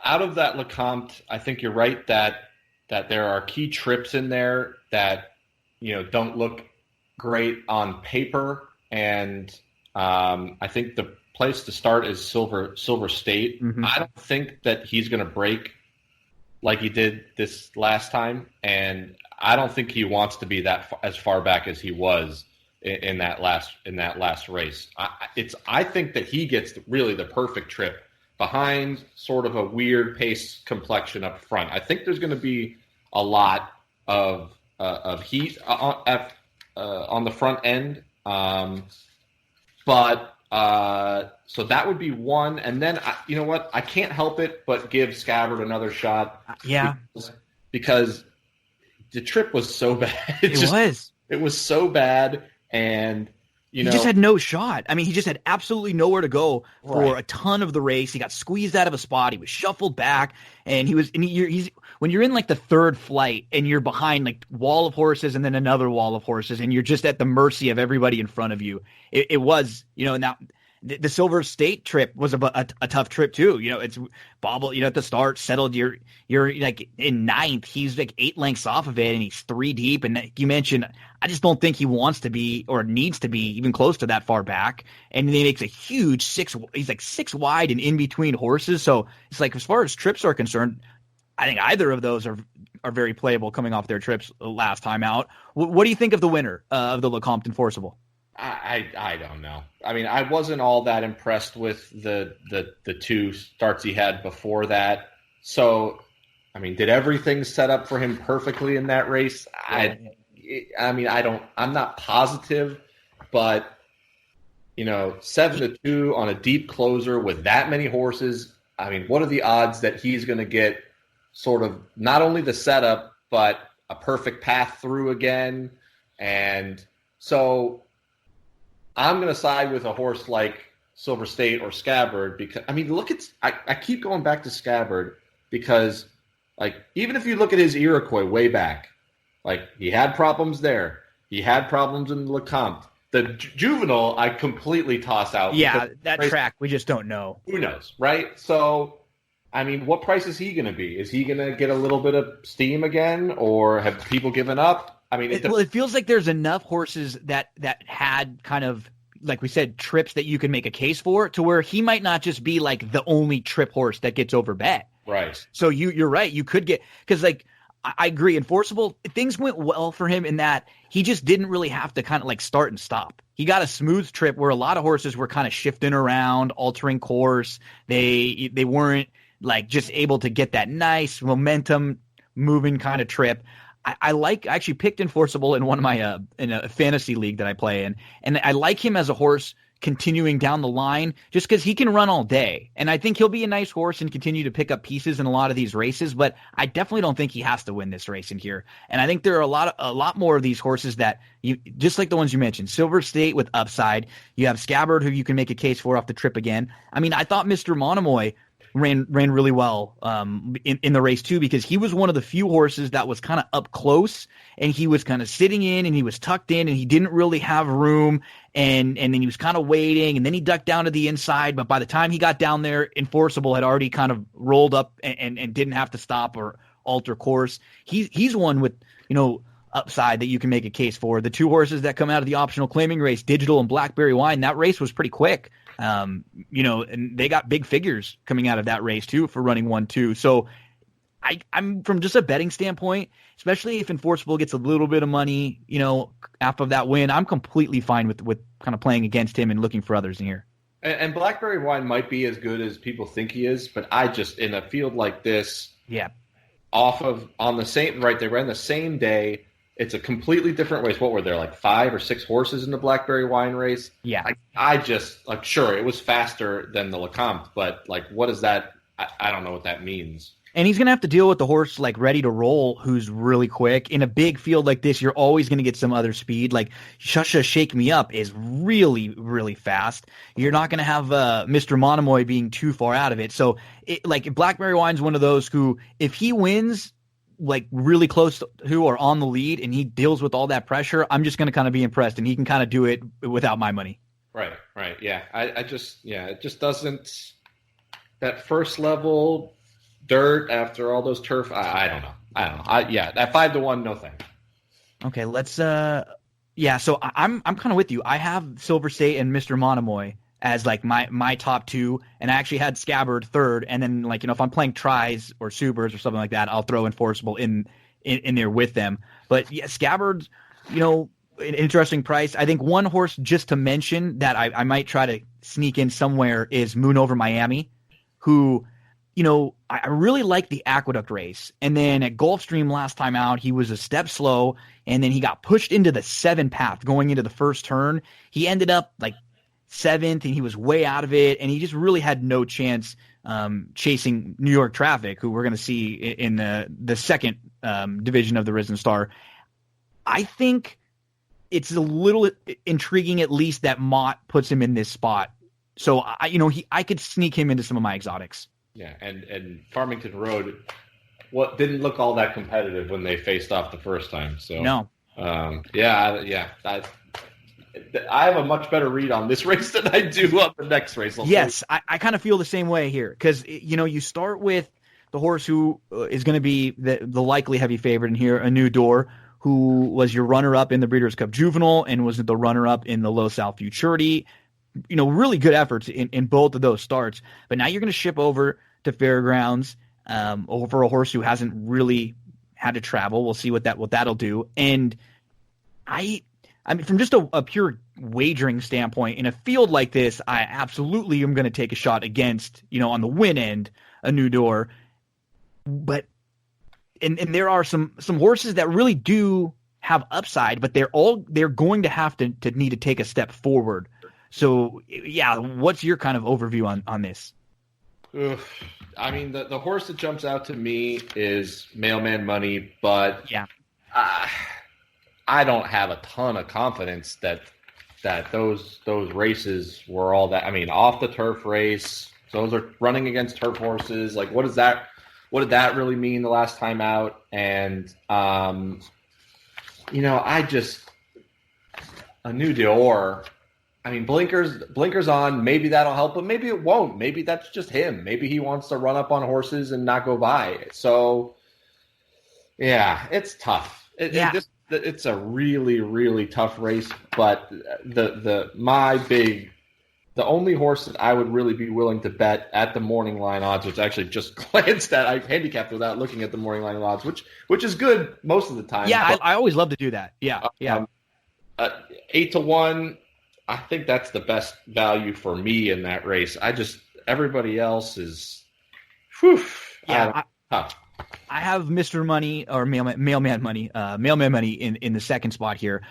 out of that Lecomte, I think you're right that there are key trips in there that don't look great on paper, and I think the place to start is Silver State. Mm-hmm. I don't think that he's going to break like he did this last time, and I don't think he wants to be as far back as he was in that last race. I think that he gets really the perfect trip behind sort of a weird pace complexion up front. I think there's going to be a lot of heat on the front end. So that would be one. And then, you know what? I can't help it but give Scabbard another shot. Yeah. Because the trip was so bad. It was so bad. And, he just had no shot. I mean, he just had absolutely nowhere to go for a ton of the race. He got squeezed out of a spot. He was shuffled back, and he's when you're in like the third flight and you're behind like wall of horses and then another wall of horses, and you're just at the mercy of everybody in front of you. It was, now the Silver State trip was a tough trip too. It's bobble, at the start, settled. You're like in ninth. He's like 8 lengths off of it, and he's 3 deep. And you mentioned, I just don't think he wants to be or needs to be even close to that far back. And then he makes a huge 6. He's like 6 wide and in between horses. So it's like, as far as trips are concerned, I think either of those are very playable coming off their trips last time out. What do you think of the winner of the Lecomte Enforceable? I don't know. I mean, I wasn't all that impressed with the 2 starts he had before that. So, I mean, did everything set up for him perfectly in that race? I'm not positive, but 7-2 on a deep closer with that many horses. I mean, what are the odds that he's going to get sort of not only the setup, but a perfect path through again. And so I'm going to side with a horse like Silver State or Scabbard because, I mean, I keep going back to Scabbard because, like, even if you look at his Iroquois way back, like, he had problems there. He had problems in Lecomte. The juvenile, I completely toss out. Yeah, that track, we just don't know. Who knows, right? So, I mean, what price is he going to be? Is he going to get a little bit of steam again, or have people given up? I mean, it feels like there's enough horses that had kind of, like we said, trips that you can make a case for, to where he might not just be like the only trip horse that gets over bet. Right. So you're right. You could get, because like I agree, Enforceable, things went well for him in that he just didn't really have to kind of like start and stop. He got a smooth trip where a lot of horses were kind of shifting around, altering course. They weren't like just able to get that nice momentum moving kind of trip. I actually picked Enforceable in one of my in a fantasy league that I play in, and I like him as a horse continuing down the line just because he can run all day, and I think he'll be a nice horse and continue to pick up pieces in a lot of these races. But I definitely don't think he has to win this race in here, and I think there are a lot more of these horses that you just like the ones you mentioned. Silver State with upside. You have Scabbard, who you can make a case for off the trip again. I mean, I thought Mr. Monomoy ran really well in the race too, because he was one of the few horses that was kind of up close, and he was kind of sitting in and he was tucked in and he didn't really have room, and then he was kind of waiting, and then he ducked down to the inside, but by the time he got down there, Enforceable had already kind of rolled up and didn't have to stop or alter course. He's one with, upside that you can make a case for. The two horses that come out of the optional claiming race, Digital and Blackberry Wine, that race was pretty quick. And they got big figures coming out of that race too for running 1-2. So I'm from just a betting standpoint, especially if Enforceable gets a little bit of money, after that win, I'm completely fine with kind of playing against him and looking for others in here. And Blackberry Wine might be as good as people think he is, but I just, in a field like this, yeah, they ran the same day. It's a completely different race. What were there, like 5 or 6 horses in the Blackberry Wine race? Yeah. I just, sure, it was faster than the Lecomte, but, what is that? I don't know what that means. And he's going to have to deal with the horse, ready to roll, who's really quick. In a big field like this, you're always going to get some other speed. Shusha Shake Me Up is really, really fast. You're not going to have Mr. Monomoy being too far out of it. So, Blackberry Wine's one of those who, if he wins really close to or on the lead and he deals with all that pressure, I'm just going to kind of be impressed, and he can kind of do it without my money. Right. Yeah. It just doesn't, that first level dirt after all those turf. I don't know. That 5-1, no thanks. Okay. Let's, so I'm kind of with you. I have Silver State and Mr. Monomoy as my top 2, and I actually had Scabbard third, and then if I'm playing tries or supers or something like that, I'll throw Enforceable in there with them. But yeah, Scabbard's an interesting price. I think one horse just to mention that I might try to sneak in somewhere is Moon Over Miami, who I really like the Aqueduct race, and then at Gulfstream last time out he was a step slow, and then he got pushed into the 7 path going into the first turn. He ended up 7th, and he was way out of it, and he just really had no chance chasing New York Traffic, who we're going to see in the second division of the Risen Star. I think it's a little intriguing, at least, that Mott puts him in this spot. So I could sneak him into some of my exotics. Yeah, and Farmington Road didn't look all that competitive when they faced off the first time. So no, I have a much better read on this race than I do on the next race. Yes, I kind of feel the same way here, because you start with the horse who is going to be the likely heavy favorite in here, A New Door, who was your runner-up in the Breeders' Cup Juvenile and was the runner-up in the Low South Futurity. Really good efforts in both of those starts. But now you're going to ship over to Fairgrounds over a horse who hasn't really had to travel. We'll see what that'll do. And I mean, from just a pure wagering standpoint, in a field like this, I absolutely am going to take a shot against, on the win end, A New Door. But and there are some horses that really do have upside, but they're going to have to need to take a step forward. So, yeah, what's your kind of overview on this? I mean, the horse that jumps out to me is Mailman Money, but yeah, I don't have a ton of confidence that those races were all that. I mean, off the turf race, those are running against turf horses. Like, what did that really mean the last time out? And a new Dior. I mean, blinkers on. Maybe that'll help, but maybe it won't. Maybe that's just him. Maybe he wants to run up on horses and not go by. So, yeah, it's tough. It's a really, really tough race. But the only horse that I would really be willing to bet at the morning line odds, which I actually just glanced at, I handicapped without looking at the morning line odds, which is good most of the time. Yeah, but, I always love to do that. Yeah. 8-1. I think that's the best value for me in that race. Everybody else is, I have Mr. Money or mailman money in the second spot here.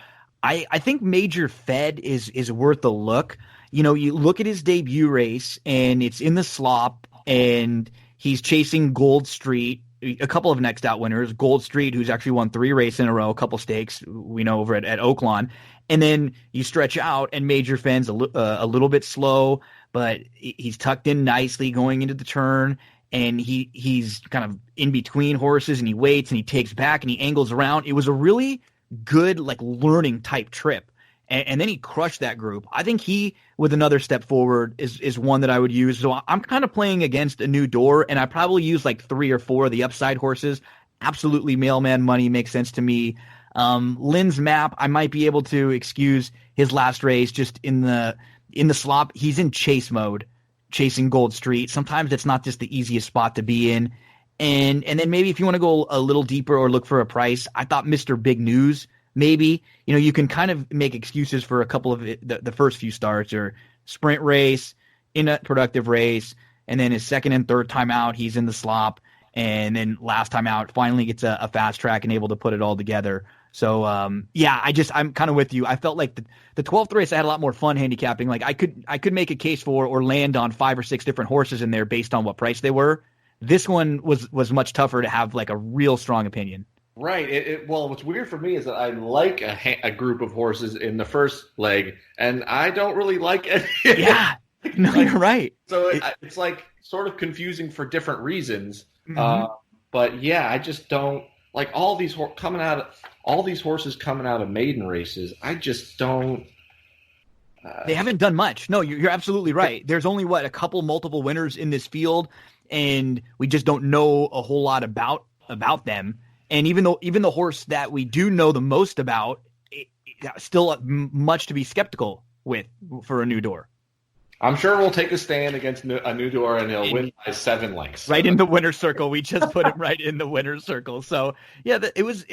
I think Major Fed is worth a look. You look at his debut race and it's in the slop and he's chasing Gold Street, a couple of next out winners, Gold Street, who's actually won 3 races in a row, a couple stakes we know over at Oaklawn. And then you stretch out, and Major Fen's a little bit slow, but he's tucked in nicely going into the turn, and he's kind of in between horses, and he waits, and he takes back, and he angles around. It was a really good, learning type trip. And then he crushed that group. I think he, with another step forward, is one that I would use. So I'm kind of playing against a new door, and I probably use 3 or 4 of the upside horses. Absolutely, mailman money makes sense to me. Lynn's Map, I might be able to excuse his last race just in the slop. He's in chase mode, chasing Gold Street. Sometimes it's not just the easiest spot to be in. And then maybe if you want to go a little deeper or look for a price, I thought Mr. Big News, maybe. You can kind of make excuses for a couple of the first few starts, or sprint race, in a productive race, and then his second and third time out, he's in the slop. And then last time out, finally gets a fast track and able to put it all together. So, I'm kind of with you. I felt like the 12th race, I had a lot more fun handicapping. I could make a case for or land on 5 or 6 different horses in there based on what price they were. This one was much tougher to have a real strong opinion. Right. Well, what's weird for me is that I like a group of horses in the first leg, and I don't really like it. Yeah. No, you're right. So it's sort of confusing for different reasons. Mm-hmm. But yeah, I just don't like all these horses coming out of maiden races. I just don't. They haven't done much. No, you're absolutely right. There's only a couple multiple winners in this field, and we just don't know a whole lot about them. And even the horse that we do know the most about, still much to be skeptical with for a new door. I'm sure we'll take a stand against a new door, and he'll win by 7 lengths. Right in the winner's circle. We just put him right in the winner's circle. So yeah, it was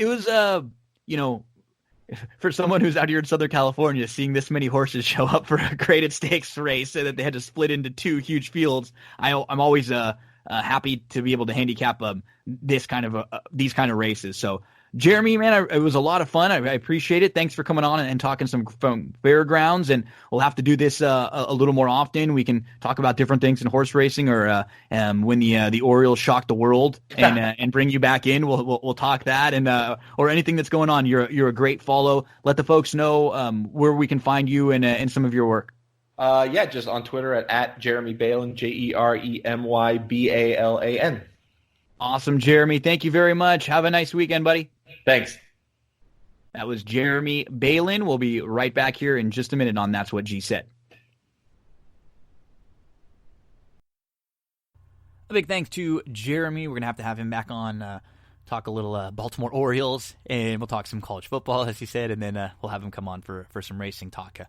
for someone who's out here in Southern California, seeing this many horses show up for a graded stakes race and that they had to split into 2 huge fields. I'm always happy to be able to handicap these kind of races. So Jeremy, man, it was a lot of fun. I appreciate it. Thanks for coming on and talking some fairgrounds, and we'll have to do this a little more often. We can talk about different things in horse racing, or when the Orioles shock the world, and bring you back in. We'll talk that, and or anything that's going on. You're a great follow. Let the folks know where we can find you and some of your work. Just on Twitter at Jeremy Balan, JeremyBalan. Awesome, Jeremy. Thank you very much. Have a nice weekend, buddy. Thanks. That was Jeremy Balan. We'll be right back here in just a minute on That's What G Said. A big thanks to Jeremy. We're going to have him back on, talk a little Baltimore Orioles, and we'll talk some college football, as he said, and then we'll have him come on for some racing talk.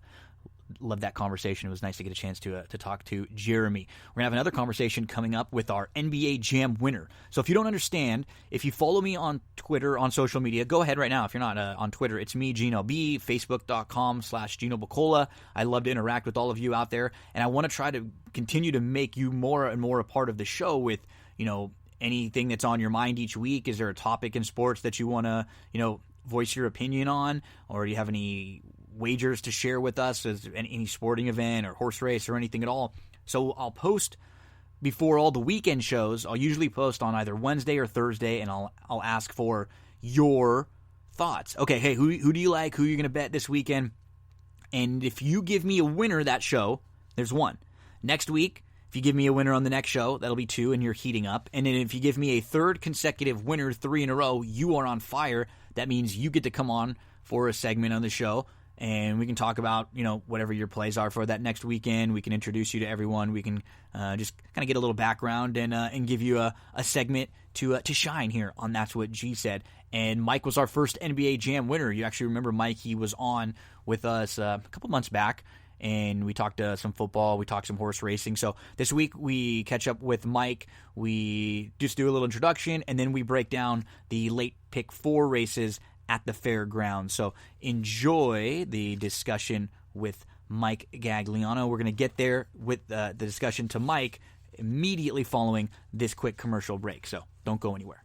Love that conversation. It was nice to get a chance to talk to Jeremy. We're going to have another conversation coming up with our NBA Jam winner. So if you don't understand, if you follow me on Twitter, on social media, go ahead right now. If you're not on Twitter, it's me, Gino B, facebook.com/Gino Buccola. I love to interact with all of you out there, and I want to try to continue to make you more and more a part of the show with, anything that's on your mind each week. Is there a topic in sports that you want to, voice your opinion on, or do you have any wagers to share with us as any sporting event or horse race or anything at all? So I'll post before all the weekend shows. I'll usually post on either Wednesday or Thursday, and I'll ask for your thoughts. Okay, hey, who do you like? Who are you going to bet this weekend? And if you give me a winner that show, there's one. Next week, if you give me a winner on the next show, that'll be two, and you're heating up. And then if you give me a third consecutive winner, 3 in a row, you are on fire. That means you get to come on for a segment on the show, and we can talk about, whatever your plays are for that next weekend. We can introduce you to everyone. We can just kind of get a little background and give you a segment to shine here on That's What G Said. And Mike was our first NBA Jam winner. You actually remember Mike. He was on with us a couple months back, and we talked some football. We talked some horse racing. So this week we catch up with Mike. We just do a little introduction, and then we break down the late pick 4 races at the fairgrounds. So enjoy the discussion with Mike Gagliano. We're going to get there with the discussion to Mike immediately following this quick commercial break. So don't go anywhere.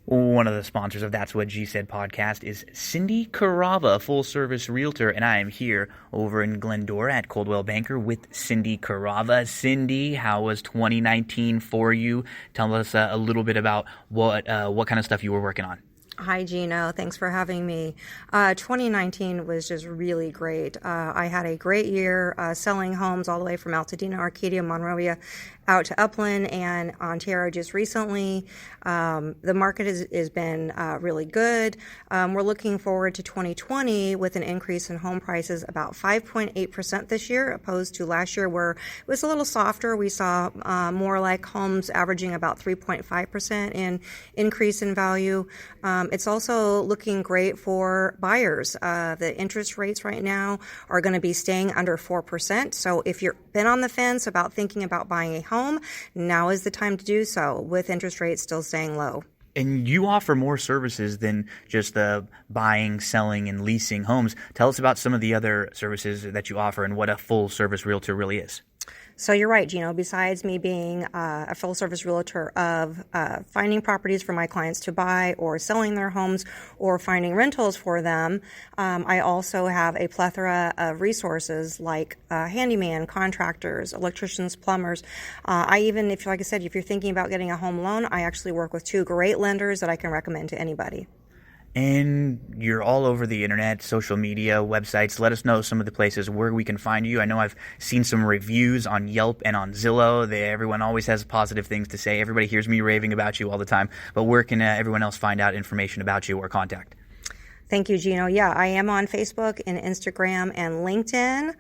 One of the sponsors of That's What G Said podcast is Cindy Carava, full-service realtor, and I am here over in Glendora at Coldwell Banker with Cindy Carava. Cindy, how was 2019 for you? Tell us a little bit about what kind of stuff you were working on. Hi, Gino. Thanks for having me. 2019 was just really great. I had a great year selling homes all the way from Altadena, Arcadia, Monrovia, out to Upland and Ontario just recently. The market has been really good. We're looking forward to 2020 with an increase in home prices about 5.8% this year, opposed to last year where it was a little softer. We saw more like homes averaging about 3.5% in increase in value. It's also looking great for buyers. The interest rates right now are going to be staying under 4%. So if you've been on the fence about thinking about buying a home, now is the time to do so with interest rates still staying low. And you offer more services than just the buying, selling, and leasing homes. Tell us about some of the other services that you offer and what a full-service realtor really is. So you're right, Gino. Besides me being a full-service realtor of finding properties for my clients to buy or selling their homes or finding rentals for them, I also have a plethora of resources like handyman, contractors, electricians, plumbers. Like I said, if you're thinking about getting a home loan, I actually work with 2 great lenders that I can recommend to anybody. And you're all over the internet, social media, websites. Let us know some of the places where we can find you. I know I've seen some reviews on Yelp and on Zillow. Everyone always has positive things to say. Everybody hears me raving about you all the time. But where can everyone else find out information about you or contact? Thank you, Gino. Yeah, I am on Facebook and Instagram and LinkedIn.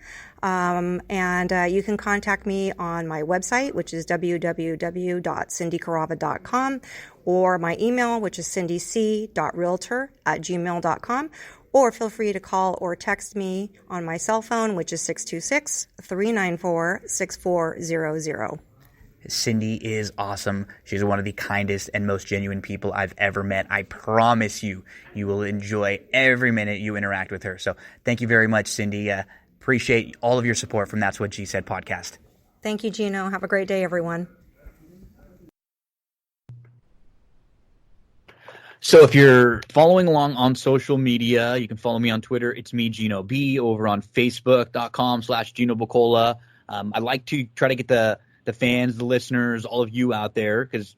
And you can contact me on my website, which is www.cindycarava.com, or my email, which is cindyc.realtor@gmail.com, or feel free to call or text me on my cell phone, which is 626-394-6400. Cindy is awesome. She's one of the kindest and most genuine people I've ever met. I promise you, you will enjoy every minute you interact with her. So thank you very much, Cindy. Appreciate all of your support from That's What G Said podcast. Thank you, Gino. Have a great day, everyone. So if you're following along on social media, you can follow me on Twitter. It's me, Gino B, over on Facebook.com/Gino Buccola. I like to try to get the fans, the listeners, all of you out there, because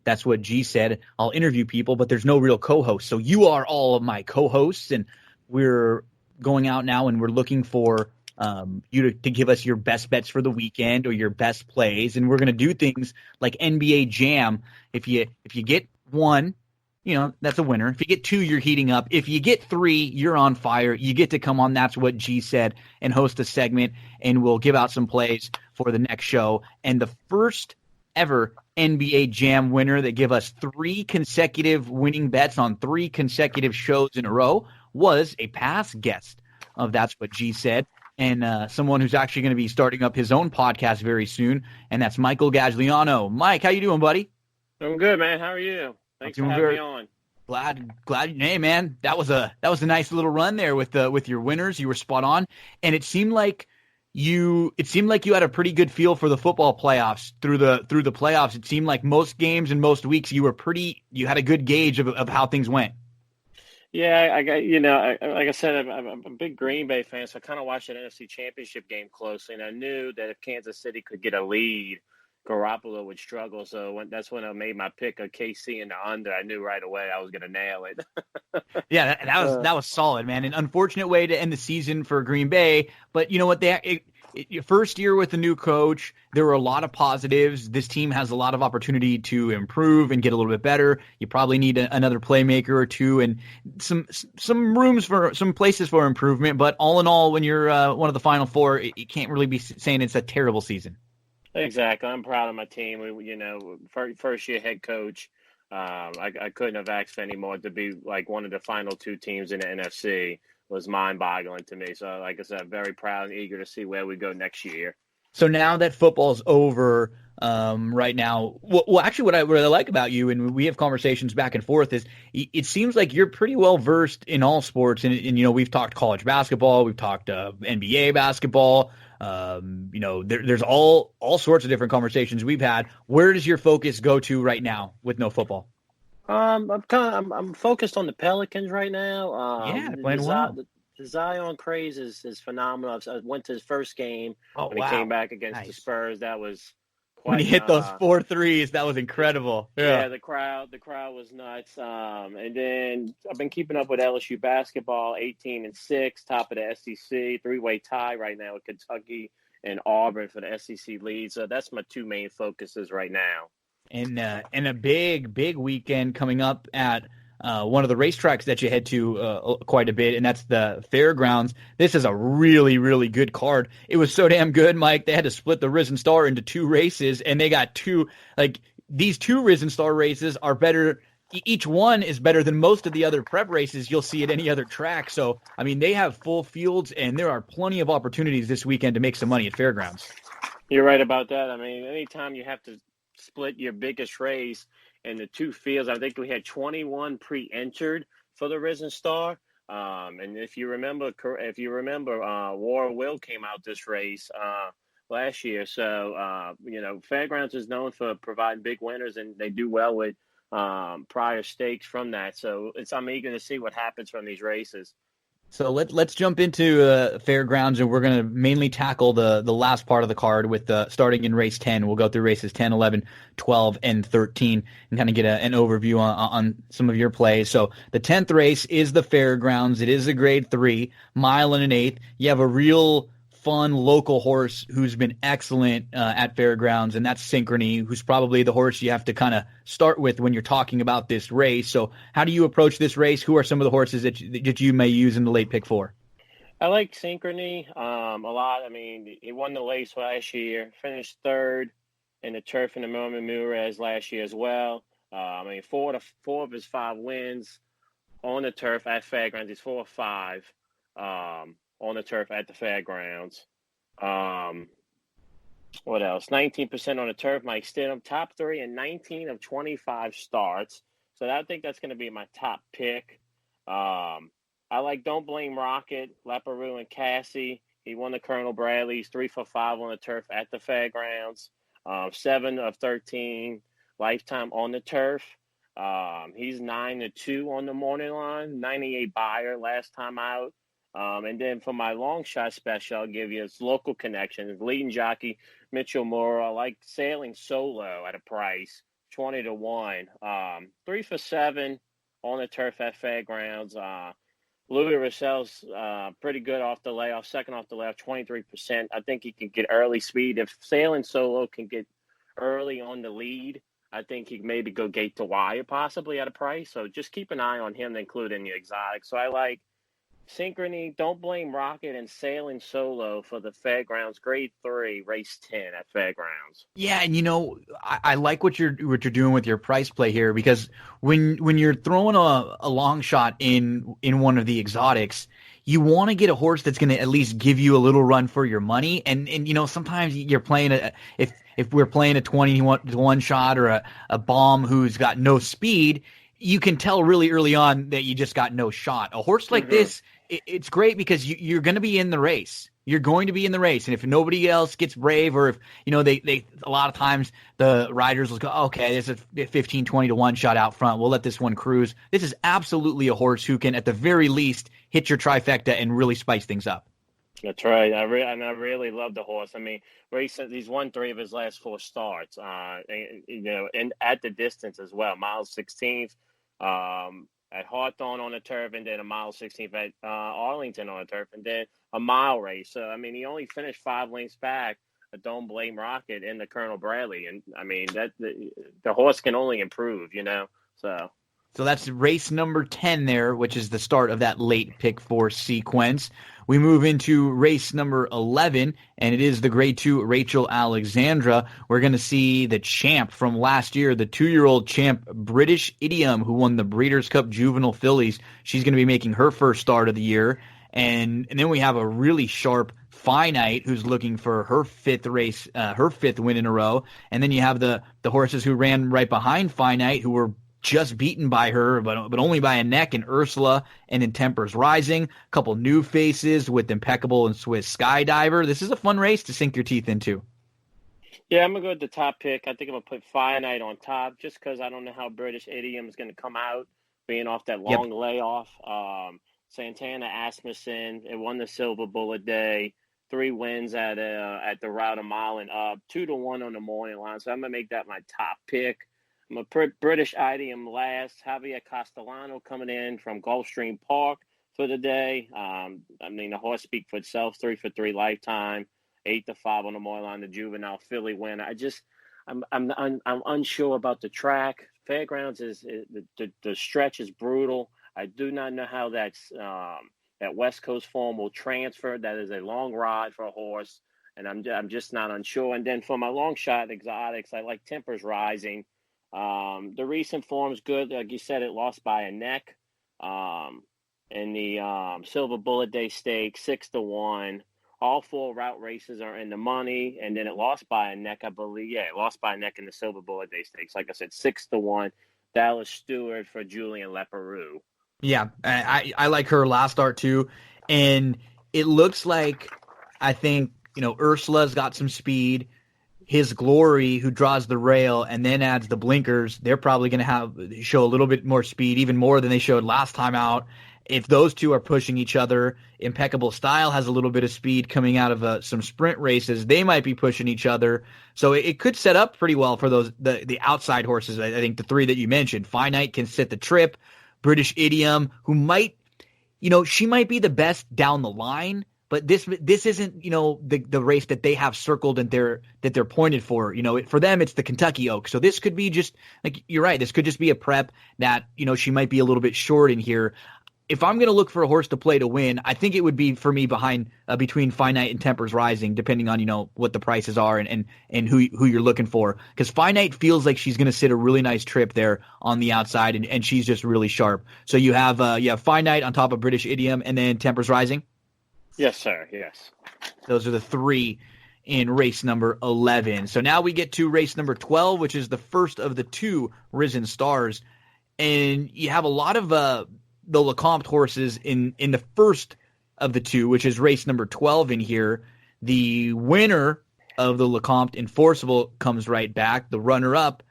That's What G Said. I'll interview people, but there's no real co-host. So you are all of my co-hosts, and we're going out now and we're looking for you to give us your best bets for the weekend or your best plays. And we're going to do things like NBA Jam. If you get 1, that's a winner. If you get 2, you're heating up. If you get 3, you're on fire. You get to come on That's What G Said and host a segment, and we'll give out some plays for the next show. And the first ever NBA Jam winner that give us 3 consecutive winning bets on 3 consecutive shows in a row was a past guest of That's What G Said, and someone who's actually going to be starting up his own podcast very soon, and that's Michael Gagliano. Mike, how you doing, buddy? I'm good, man. How are you? Thanks for having me on. Glad. Hey, man, that was a nice little run there with your winners. You were spot on, and it seemed like you had a pretty good feel for the football playoffs through the playoffs. It seemed like most games and most weeks you had a good gauge of how things went. Yeah, like I said, I'm a big Green Bay fan, so I kind of watched that NFC Championship game closely, and I knew that if Kansas City could get a lead, Garoppolo would struggle. So that's when I made my pick of KC and the under. I knew right away I was going to nail it. Yeah, that was solid, man. An unfortunate way to end the season for Green Bay, but you know what? Your first year with the new coach, there were a lot of positives. This team has a lot of opportunity to improve and get a little bit better. You probably need another playmaker or two, and some places for improvement. But all in all, when you're one of the Final Four, you can't really be saying it's a terrible season. Exactly. I'm proud of my team. First year head coach. I couldn't have asked for any more. To be like one of the final two teams in the NFC was mind-boggling to me. So, like I said, I'm very proud and eager to see where we go next year. So now that football's over, right now, well, actually, what I like about you, and we have conversations back and forth, is it seems like you're pretty well versed in all sports. And you know, we've talked college basketball, we've talked NBA basketball. There's all sorts of different conversations we've had. Where does your focus go to right now with no football? I'm focused on the Pelicans right now. Playing well. The Zion craze is phenomenal. I went to his first game when he came back against the Spurs. That was quite, when he hit those 4 threes. That was incredible. Yeah, the crowd was nuts. And then I've been keeping up with LSU basketball, 18-6, top of the SEC, 3-way tie right now with Kentucky and Auburn for the SEC lead. So that's my two main focuses right now. And a big weekend coming up at one of the racetracks that you head to quite a bit, and that's the Fairgrounds. This is a really, really good card. It was so damn good, Mike. They had to split the Risen Star into 2 races, and they got these 2 Risen Star races are better. Each one is better than most of the other prep races you'll see at any other track. So, I mean, they have full fields, and there are plenty of opportunities this weekend to make some money at Fairgrounds. You're right about that. I mean, anytime you have to split your biggest race into 2 fields, I think we had 21 pre-entered for the Risen Star. And if you remember, War Will came out this race last year. So, Fairgrounds is known for providing big winners, and they do well with prior stakes from that. So I'm eager to see what happens from these races. So let's jump into Fairgrounds, and we're going to mainly tackle the last part of the card with starting in race 10. We'll go through races 10, 11, 12, and 13 and kind of get an overview on some of your plays. So the 10th race is the Fairgrounds. It is a grade 3, mile and an eighth. You have a real fun local horse who's been excellent at Fairgrounds, and that's Synchrony, who's probably the horse you have to kind of start with when you're talking about this race. So how do you approach this race? Who are some of the horses that you may use in the late pick 4? I like Synchrony a lot. I mean, he won the race last year, finished 3rd in the turf in the Norman Murez last year as well. 4 of his 5 wins on the turf at Fairgrounds. He's 4 of 5. On the turf at the Fairgrounds. What else? 19% on the turf. Mike Stidham, top 3 in 19 of 25 starts. So I think that's going to be my top pick. I like Don't Blame Rocket, Leparoux, and Cassie. He won the Colonel Bradley. He's 3 for 5 on the turf at the Fairgrounds. 7 of 13 lifetime on the turf. He's 9-2 on the morning line. 98 buyer last time out. And then for my long shot special, I'll give you his local connection. His leading jockey, Mitchell Moore. I like Sailing Solo at a price, 20-1. 3 for 7 on the turf at Fairgrounds. Louis Russell's pretty good off the layoff, second off the layoff, 23%. I think he can get early speed. If Sailing Solo can get early on the lead, I think he can maybe go gate to wire possibly at a price. So just keep an eye on him to include in the exotic. So I like Synchrony, Don't Blame Rocket, and Sailing Solo for the Fairgrounds grade 3 race 10 at Fairgrounds. Yeah, and I like what you're doing with your price play here, because when you're throwing a long shot in one of the exotics, you want to get a horse that's going to at least give you a little run for your money. And sometimes you're playing if we're playing a 20-1 shot or a bomb who's got no speed, you can tell really early on that you just got no shot. A horse like this, it's great because you're going to be in the race. You're going to be in the race. And if nobody else gets brave, or if, they a lot of times the riders will go, okay, there's a 15, 20-1 shot out front. We'll let this one cruise. This is absolutely a horse who can, at the very least, hit your trifecta and really spice things up. That's right. I really love the horse. I mean, he's won 3 of his last 4 starts. And at the distance as well. Mile 16th at Hawthorne on the turf, and then a mile 16th at Arlington on the turf, and then a mile race. So I mean, he only finished 5 lengths back. Don't Blame Rocket in the Colonel Bradley, and I mean that the horse can only improve, So. So that's race number 10 there, which is the start of that late pick 4 sequence. We move into race number 11, and it is the grade 2 Rachel Alexandra. We're going to see the champ from last year, the 2-year-old champ British Idiom, who won the Breeders' Cup Juvenile Fillies. She's going to be making her first start of the year. And then we have a really sharp Finite, who's looking for her 5th race, her 5th win in a row. And then you have the horses who ran right behind Finite, who were just beaten by her, but only by a neck, in Ursula and in Tempers Rising. A couple new faces with Impeccable and Swiss Skydiver. This is a fun race to sink your teeth into. Yeah, I'm going to go with the top pick. I think I'm going to put Finite on top just because I don't know how British Idiom is going to come out, being off that long layoff. Santana Asmussen, it won the Silver Bullet Day. 3 wins at the route a mile and up. 2-1 on the morning line. So I'm going to make that my top pick. I'm a British Idiom last. Javier Castellano coming in from Gulfstream Park for the day. I mean, the horse speak for itself. 3 for 3 lifetime. 8-5 on the morning line. The juvenile filly win. I'm unsure about the track. Fairgrounds is the stretch is brutal. I do not know how that West Coast form will transfer. That is a long ride for a horse, and I'm just not unsure. And then for my long shot exotics, I like Tempers Rising. The recent form's good. Like you said, it lost by a neck. In the Silver Bullet Day Stakes, 6-1. All 4 route races are in the money, and then it lost by a neck, I believe. Yeah, it lost by a neck in the Silver Bullet Day Stakes. Like I said, 6-1. Dallas Stewart for Julian Leparoux. Yeah, I like her last start too, and it looks like, I think, Ursula's got some speed. His Glory, who draws the rail and then adds the blinkers, they're probably going to show a little bit more speed, even more than they showed last time out. If those two are pushing each other, Impeccable Style has a little bit of speed coming out of some sprint races. They might be pushing each other. So it could set up pretty well for the outside horses. I think the 3 that you mentioned. Finite can sit the trip. British Idiom, who might, she might be the best down the line, but this isn't, the race that they have circled and that they're pointed for. For them, it's the Kentucky Oak. So this could be just, like, you're right, this could just be a prep that, she might be a little bit short in here. If I'm going to look for a horse to play to win, I think it would be for me between Finite and Tempers Rising, depending on, what the prices are and who you're looking for. Because Finite feels like she's going to sit a really nice trip there on the outside, and she's just really sharp. So you have Finite on top of British Idiom, and then Tempers Rising? Yes, sir. Yes. Those are the 3 in race number 11. So now we get to race number 12, which is the first of the 2 Risen Stars. And you have a lot of the Lecomte horses in the first of the 2, which is race number 12 in here. The winner of the Lecomte Enforceable comes right back. The runner-up,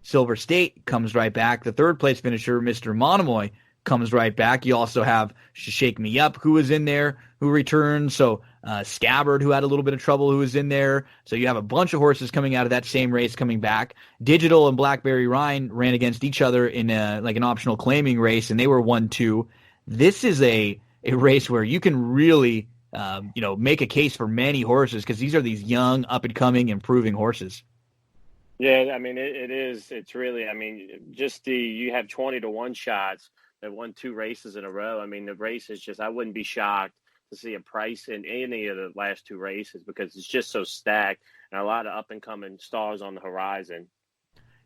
Silver State, comes right back. The third-place finisher, Mr. Monomoy, comes right back. You also have Shake Me Up, who is in there, who returns. So Scabbard, who had a little bit of trouble, who is in there. So you have a bunch of horses coming out of that same race coming back. Digital and Blackberry Rhine ran against each other in an optional claiming race, and they were 1-2. This is a race where you can really make a case for many horses, because these are these young, up-and-coming, improving horses. Yeah, I mean, it is. It's really, I mean, you have 20-1 shots that won 2 races in a row. I mean, the race is just, I wouldn't be shocked to see a price in any of the last 2 races, because it's just so stacked and a lot of up-and-coming stars on the horizon.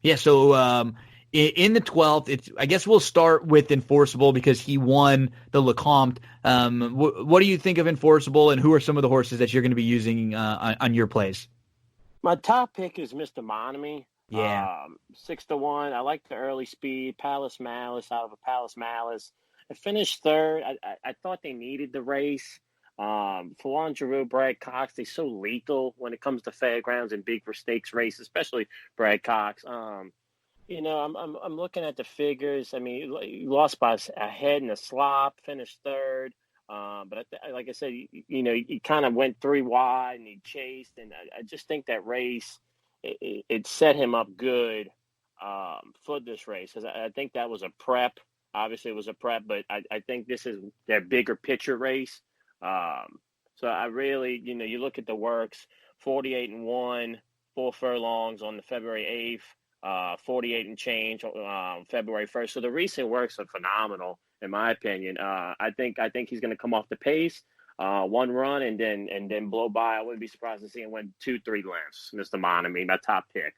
Yeah, so in the 12th, I guess we'll start with Enforceable because he won the Lecomte. What do you think of Enforceable, and who are some of the horses that you're going to be using on your plays? My top pick is Mr. Monami. Yeah. 6-1. I like the early speed. Palace Malice out of a Palace Malice. I finished 3rd. I thought they needed the race. Fallon Giroux, Brad Cox, they're so lethal when it comes to fairgrounds and big for stakes races, especially Brad Cox. I'm looking at the figures. I mean, he lost by a head in a slop, finished 3rd. But like I said, he kind of went 3 wide and he chased, and I just think that race it set him up good for this race, because I think that was a prep. Obviously, it was a prep, but I think this is their bigger picture race. So I really, you look at the works, 48-1, 4 furlongs on the February 8th, 48 and change February 1st. So the recent works are phenomenal, in my opinion. I think he's going to come off the pace, one run, and then blow by. I wouldn't be surprised to see him win 2-3 lengths. Mr. Monami, my top pick.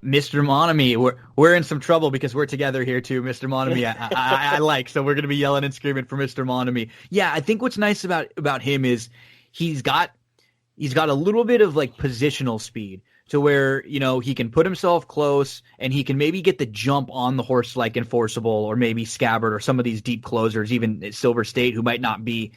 Mr. Monami, we're in some trouble because we're together here too. Mr. Monami, I like, so we're going to be yelling and screaming for Mr. Monami. Yeah, I think what's nice about him is he's got a little bit of like positional speed to where, he can put himself close and he can maybe get the jump on the horse like Enforceable or maybe Scabbard or some of these deep closers, even Silver State, who might not be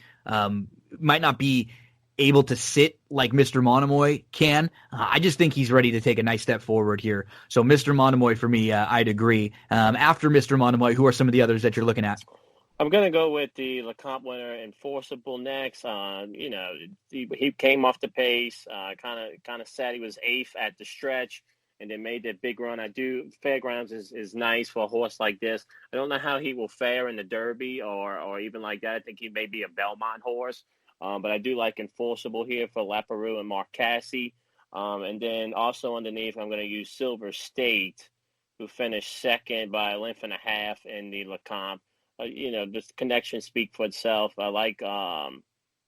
able to sit like Mr. Monomoy can. I just think he's ready to take a nice step forward here. So Mr. Monomoy for me, I'd agree. After Mr. Monomoy, who are some of the others that you're looking at? I'm going to go with the LeCompte winner, Enforceable, next. He came off the pace, kind of sad he was 8th at the stretch, and then made that big run. Fairgrounds is nice for a horse like this. I don't know how he will fare in the Derby or even like that. I think he may be a Belmont horse. But I do like Enforceable here for Laperoux and Mark Casse. And then also underneath, I'm going to use Silver State, who finished second by a length and a half in the LeCompte. This connection speak for itself. I like kind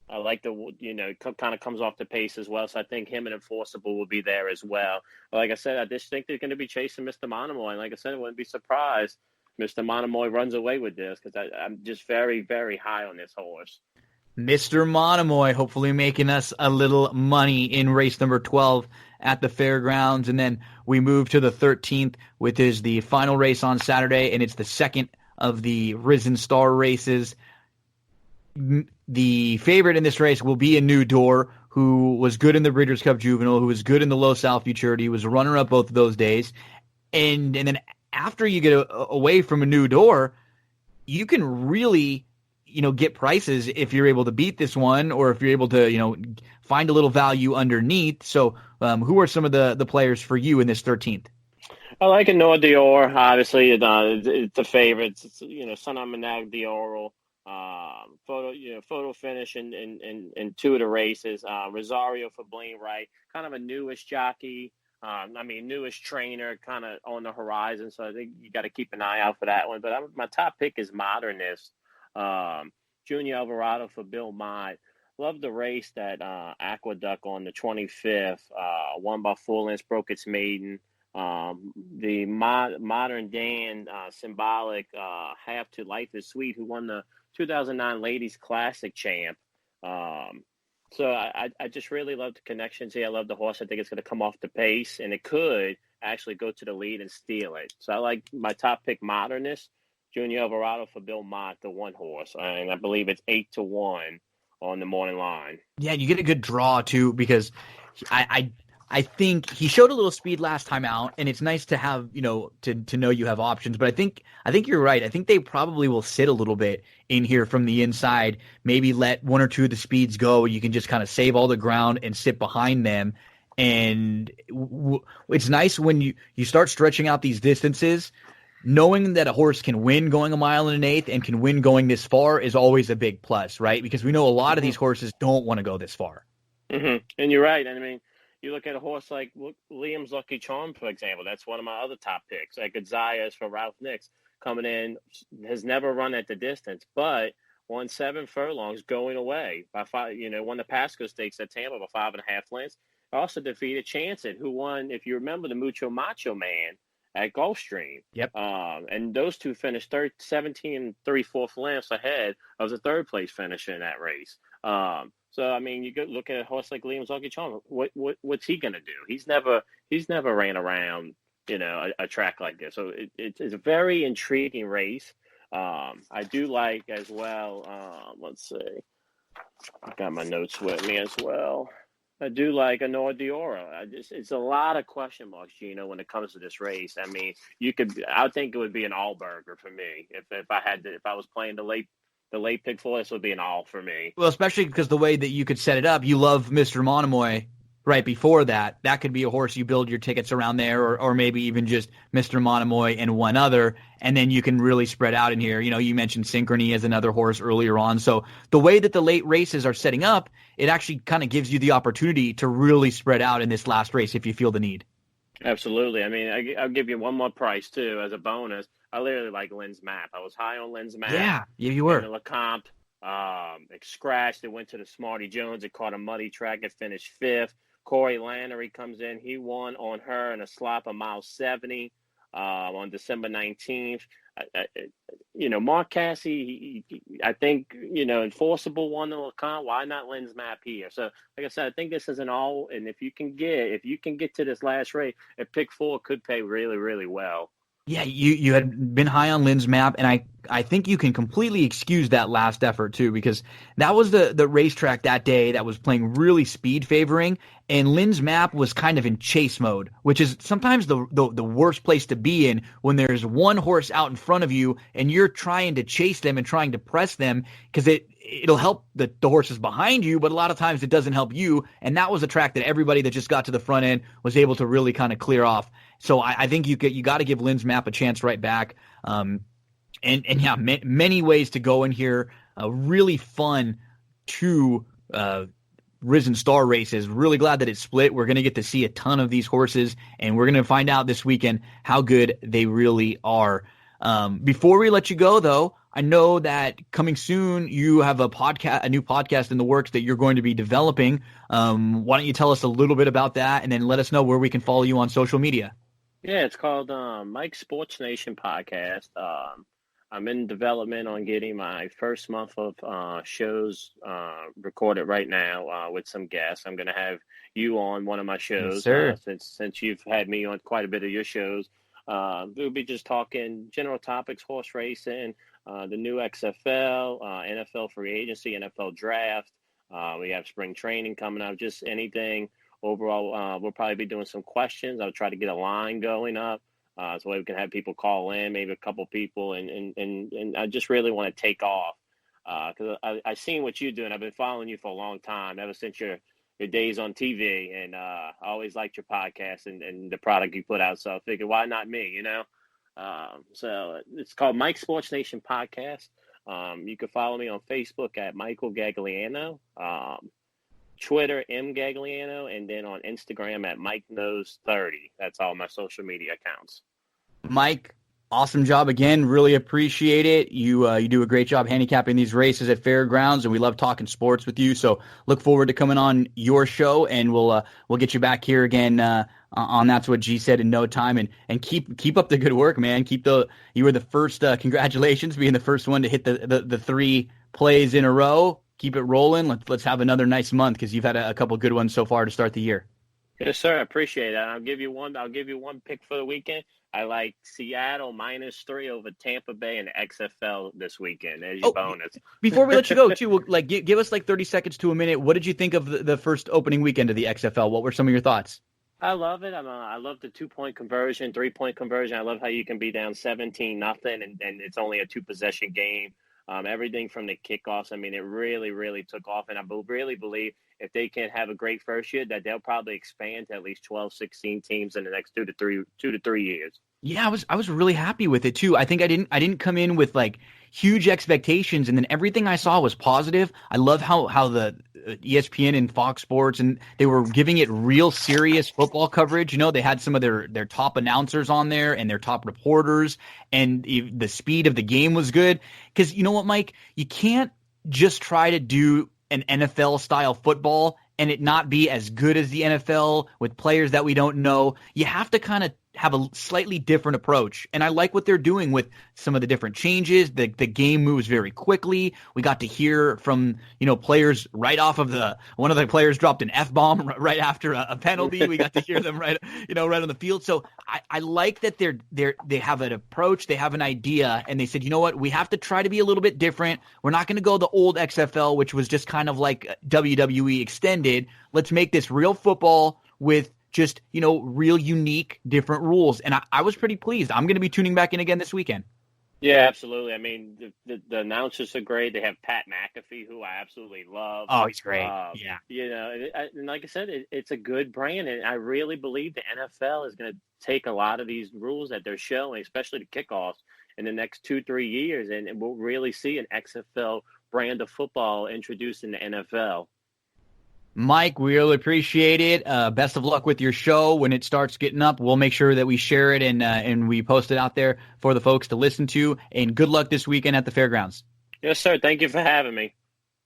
of comes off the pace as well. So I think him and Enforceable will be there as well. But like I said, I just think they're going to be chasing Mr. Monomoy. And like I said, I wouldn't be surprised Mr. Monomoy runs away with this, because I'm just very, very high on this horse. Mr. Monomoy, hopefully making us a little money in race number 12 at the fairgrounds. And then we move to the 13th, which is the final race on Saturday, and it's the second of the Risen Star races. The favorite in this race will be a New Door, who was good in the Breeders' Cup Juvenile, who was good in the Los Al Futurity, was a runner-up both of those days. And then after you get away from a New Door, you can really get prices if you're able to beat this one, or if you're able to, find a little value underneath. So who are some of the players for you in this 13th? I like a Noah Dior. Obviously, it's the favorites. It's, Son of Manag Dior, photo finish in 2 of the races. Rosario for Blaine Wright, kind of a newish jockey. Newest trainer, kind of on the horizon. So I think you got to keep an eye out for that one. But my top pick is Modernist. Junior Alvarado for Bill Mott. Love the race that Aqueduct on the 25th won by 4 lengths, broke its maiden. The Modern Dan Symbolic Half to Life is Sweet, who won the 2009 Ladies Classic champ. So I just really love the connections here. I love the horse. I think it's going to come off the pace, and it could actually go to the lead and steal it. So I like my top pick, Modernist. Junior Alvarado for Bill Mott, the 1 horse. And I believe it's 8-1 on the morning line. Yeah, you get a good draw, too, because I think he showed a little speed last time out, and it's nice to have, to know you have options. But I think you're right. I think they probably will sit a little bit in here from the inside, maybe let 1 or 2 of the speeds go. You can just kind of save all the ground and sit behind them. And it's nice when you start stretching out these distances. Knowing that a horse can win going 1 1/8 and can win going this far is always a big plus, right? Because we know a lot of these horses don't want to go this far. Mm-hmm. And you're right. You look at a horse like Liam's Lucky Charm, for example. That's one of my other top picks. Like Gonzalez for Ralph Nix, coming in, has never run at the distance, but won 7 furlongs going away by 5. Won the Pasco Stakes at Tampa by 5.5 lengths. Also defeated Chancet, who won, if you remember, the Mucho Macho Man at Gulfstream. Yep. And those two finished 17 and 3/4 lengths ahead of the 3rd place finisher in that race. So you could look at a horse like Liam's Lucky Charm. What's he gonna do? He's never ran around a track like this. So it's a very intriguing race. I do like as well. Let's see, I got my notes with me as well. I do like Noah Dior. It's a lot of question marks, Gino, when it comes to this race. I think it would be an Allberger for me if I was playing the the late pick 4, this would be an all for me. Well, especially because the way that you could set it up, you love Mr. Monomoy right before that. That could be a horse you build your tickets around there, or maybe even just Mr. Monomoy and one other, and then you can really spread out in here. You mentioned Synchrony as another horse earlier on. So the way that the late races are setting up, it actually kind of gives you the opportunity to really spread out in this last race if you feel the need. Absolutely. I mean, I'll give you one more price, too, as a bonus. I literally like Lynn's Map. I was high on Lynn's Map. Yeah, you were. In the LeCompte. It scratched. It went to the Smarty Jones. It caught a muddy track. It finished 5th. Corey Lannery comes in. He won on her in a slop of mile 70 on December 19th. Mark Cassie, I think, enforceable won the LeCompte. Why not Lynn's Map here? So, like I said, I think this is an all. And if you can get to this last race, a pick 4 could pay really, really well. Yeah, you had been high on Lynn's Map, and I think you can completely excuse that last effort too, because that was the racetrack that day that was playing really speed favoring, and Lynn's Map was kind of in chase mode, which is sometimes the worst place to be in when there's one horse out in front of you and you're trying to chase them and trying to press them, because it'll help the horses behind you, but a lot of times it doesn't help you, and that was a track that everybody that just got to the front end was able to really kind of clear off. So I think you got to give Lynn's Map a chance right back. And yeah, many ways to go in here. Really fun 2 Risen Star races. Really glad that it's split. We're going to get to see a ton of these horses, and we're going to find out this weekend how good they really are. Before we let you go, though, I know that coming soon you have a new podcast in the works that you're going to be developing. Why don't you tell us a little bit about that, and then let us know where we can follow you on social media? Yeah, it's called Mike's Sports Nation Podcast. I'm in development on getting my first month of shows recorded right now with some guests. I'm going to have you on one of my shows. Yes, sir. Since you've had me on quite a bit of your shows. We'll be just talking general topics, horse racing, the new XFL, NFL free agency, NFL draft. We have spring training coming up, just anything. Overall, we'll probably be doing some questions. I'll try to get a line going up so we can have people call in, maybe a couple people, and I just really want to take off because I've seen what you're doing. I've been following you for a long time, ever since your days on TV, and I always liked your podcast and the product you put out. So I figured, why not me, So it's called Mike Sports Nation Podcast. You can follow me on Facebook at Michael Gagliano. Twitter, M Gagliano, and then on Instagram at Mike Knows 30. That's all my social media accounts. Mike, awesome job again. Really appreciate it. You do a great job handicapping these races at fairgrounds, and we love talking sports with you. So look forward to coming on your show, and we'll get you back here again on That's What G Said in no time. And keep up the good work, man. You were the first. Congratulations, being the first one to hit the 3 plays in a row. Keep it rolling. Let's have another nice month, because you've had a couple good ones so far to start the year. Yes, sir. I appreciate that. I'll give you one pick for the weekend. I like Seattle -3 over Tampa Bay and XFL this weekend. There's your bonus. Before we let you go, too, give us 30 seconds to a minute. What did you think of the first opening weekend of the XFL? What were some of your thoughts? I love it. I love the 2-point conversion, 3-point conversion. I love how you can be down 17-0 and it's only a 2-possession game. Everything from the kickoffs, I mean, it really, really took off. And I really believe if they can have a great first year, that they'll probably expand to at least 12, 16 teams in the next 2 to 3 years. Yeah, I was really happy with it too. I think I didn't come in with huge expectations, and then everything I saw was positive. I love how the ESPN and Fox Sports, and they were giving it real serious football coverage. They had some of their top announcers on there and their top reporters, and the speed of the game was good. Because you know what, Mike? You can't just try to do an NFL style football and it not be as good as the NFL with players that we don't know. You have to kind of have a slightly different approach. And I like what they're doing with some of the different changes. The game moves very quickly. We got to hear from, players right off of one of the players dropped an F-bomb right after a penalty. We got to hear them right on the field. So I like that they have an approach, they have an idea, and they said, you know what, we have to try to be a little bit different. We're not going to go the old XFL, which was just kind of like WWE extended. Let's make this real football with just, real unique, different rules. And I was pretty pleased. I'm going to be tuning back in again this weekend. Yeah, absolutely. I mean, the announcers are great. They have Pat McAfee, who I absolutely love. Oh, he's great. Yeah. And like I said, it's a good brand, and I really believe the NFL is going to take a lot of these rules that they're showing, especially the kickoffs, in the next 2-3 years, and we'll really see an XFL brand of football introduced in the NFL. Mike, we really appreciate it. Best of luck with your show. When it starts getting up, we'll make sure that we share it and we post it out there for the folks to listen to. And good luck this weekend at the fairgrounds. Yes, sir. Thank you for having me.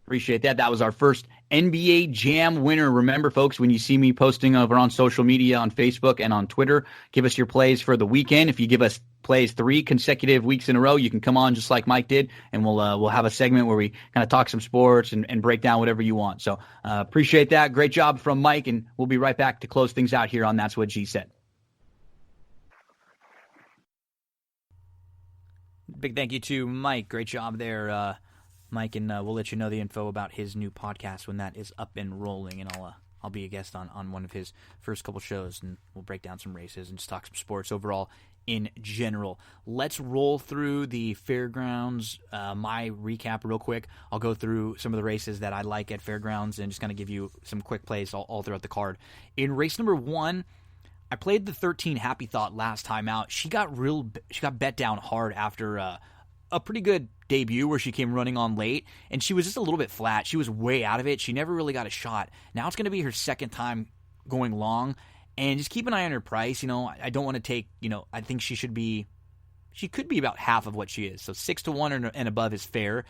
Appreciate that. That was our first NBA Jam winner. Remember, folks, when you see me posting over on social media, on Facebook and on Twitter, give us your plays for the weekend. If you give us plays 3 consecutive weeks in a row, you can come on just like Mike did, and we'll have a segment where we kind of talk some sports and break down whatever you want. So appreciate that. Great job from Mike, and we'll be right back to close things out here on That's What G Said. Big thank you to Mike. Great job there, Mike, and we'll let you know the info about his new podcast when that is up and rolling, and I'll be a guest on one of his first couple shows, and we'll break down some races and just talk some sports overall in general. Let's roll through the fairgrounds, my recap real quick. I'll go through some of the races that I like at fairgrounds and just kind of give you some quick plays all throughout the card. In race number 1, I played the 13 Happy Thought last time out. She got bet down hard after a pretty good debut where she came running on late, and she was just a little bit flat. She was way out of it. She never really got a shot. Now it's going to be her second time going long, and just keep an eye on her price. I don't want to take, I think she could be about half of what she is. So 6-1 and above is fair.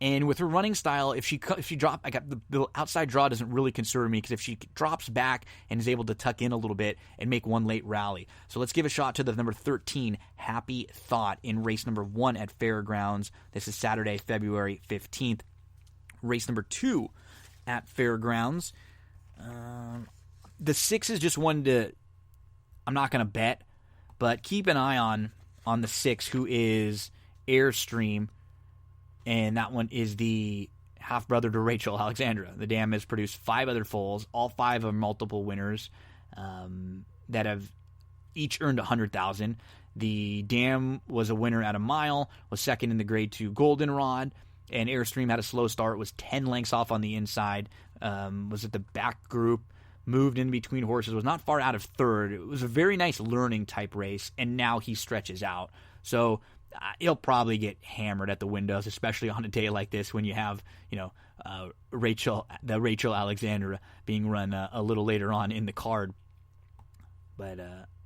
And with her running style, if she drop, the outside draw doesn't really concern me, because if she drops back and is able to tuck in a little bit and make one late rally. So let's give a shot to the number 13, Happy Thought, in race number 1 at Fairgrounds. This is Saturday, February 15th. Race number 2 at Fairgrounds. The 6 is just one I'm not going to bet, but keep an eye on the 6, who is Airstream. And that one is the half-brother to Rachel Alexandra. The dam has produced 5 other foals. All 5 are multiple winners that have each earned $100,000. The dam was a winner at a mile, was second in the grade 2 goldenrod, and Airstream had a slow start, was 10 lengths off on the inside, was at the back group, moved in between horses, was not far out of third. It was a very nice learning type race, and now he stretches out. So he'll probably get hammered at the windows, especially on a day like this when you have, Rachel Alexandra being run a little later on in the card. But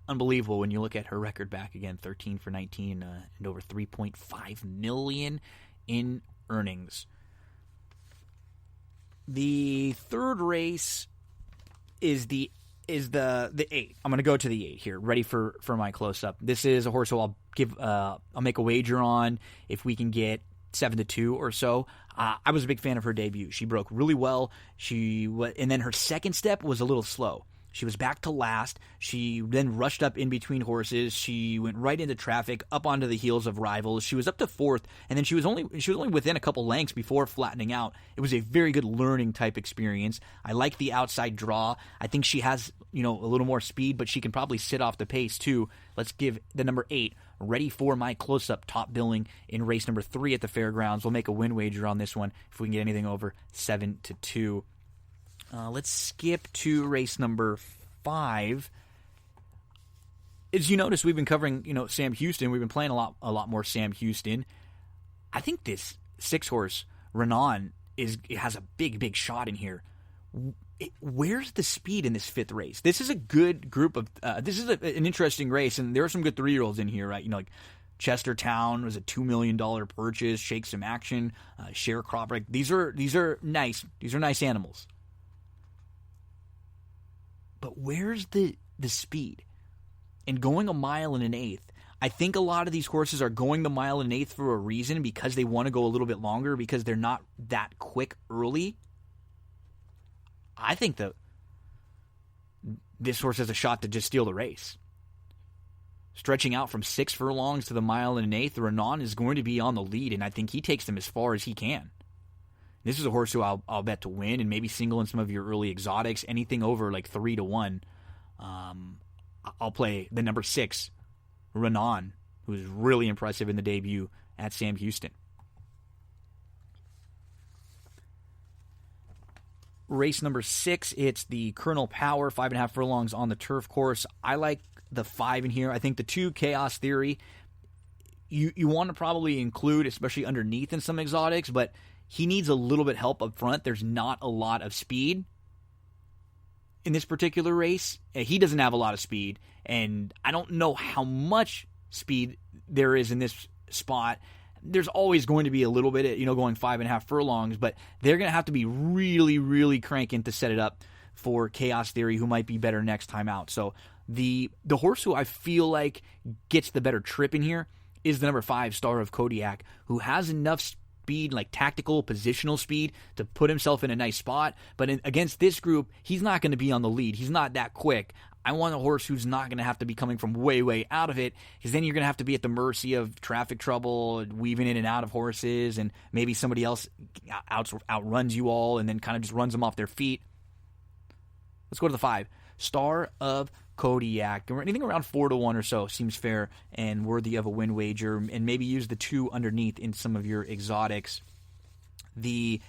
unbelievable when you look at her record back again, 13 for 19 and over $3.5 million in earnings. The third race is the 8. I'm going to go to the 8 here, ready for my close-up. This is a horse who I'll make a wager on if we can get 7-2 or so. I was a big fan of her debut. She broke really well. And then her second step was a little slow. She was back to last. She then rushed up in between horses. She went right into traffic, up onto the heels of rivals. She was up to 4th, and then she was only within a couple lengths before flattening out. It was a very good learning type experience. I like the outside draw. I think she has, a little more speed, but she can probably sit off the pace too. Let's give the number 8 ready for my close-up top billing in race number 3 at the fairgrounds. We'll make a win wager on this one if we can get anything over 7-2. Let's skip to race number 5. As you notice, we've been covering, Sam Houston. We've been playing a lot more Sam Houston. I think this 6-horse Renan has a big shot in here. Where's the speed in this 5th race? This is a good group of. This is an interesting race, and there are some good 3-year-olds in here, right? Like Chestertown was a $2 million purchase. Shake Some Action, Sharecropper. These are nice. These are nice animals. But where's the speed? And going a mile and an eighth, I think a lot of these horses are going the mile and an eighth for a reason, because they want to go a little bit longer, because they're not that quick early. I think that this horse has a shot to just steal the race. Stretching out from 6 furlongs to the mile and an eighth, Renan is going to be on the lead, and I think he takes them as far as he can. This is a horse who I'll bet to win, and maybe single in some of your early exotics. Anything over like 3-1, I'll play the number 6, Renan, who was really impressive in the debut at Sam Houston. Race number 6, it's the Colonel Power, 5.5 furlongs on the turf course. I like the 5 in here. I think the 2, Chaos Theory, you want to probably include, especially underneath in some exotics, but he needs a little bit help up front. There's not a lot of speed in this particular race. He doesn't have a lot of speed, and I don't know how much speed there is in this spot. There's always going to be a little bit, going 5.5 furlongs, but they're going to have to be really, really cranking to set it up for Chaos Theory, who might be better next time out. So the horse who I feel like gets the better trip in here is the number 5, Star of Kodiak, who has enough speed, like tactical, positional speed, to put himself in a nice spot. But against this group, he's not going to be on the lead. He's not that quick. I want a horse who's not going to have to be coming from way, way out of it, because then you're going to have to be at the mercy of traffic trouble, weaving in and out of horses, and maybe somebody else outruns you all and then kind of just runs them off their feet. Let's go to the 5, Star of Kodiak. Anything around 4-1 or so seems fair and worthy of a win wager, and maybe use the 2 underneath in some of your exotics. The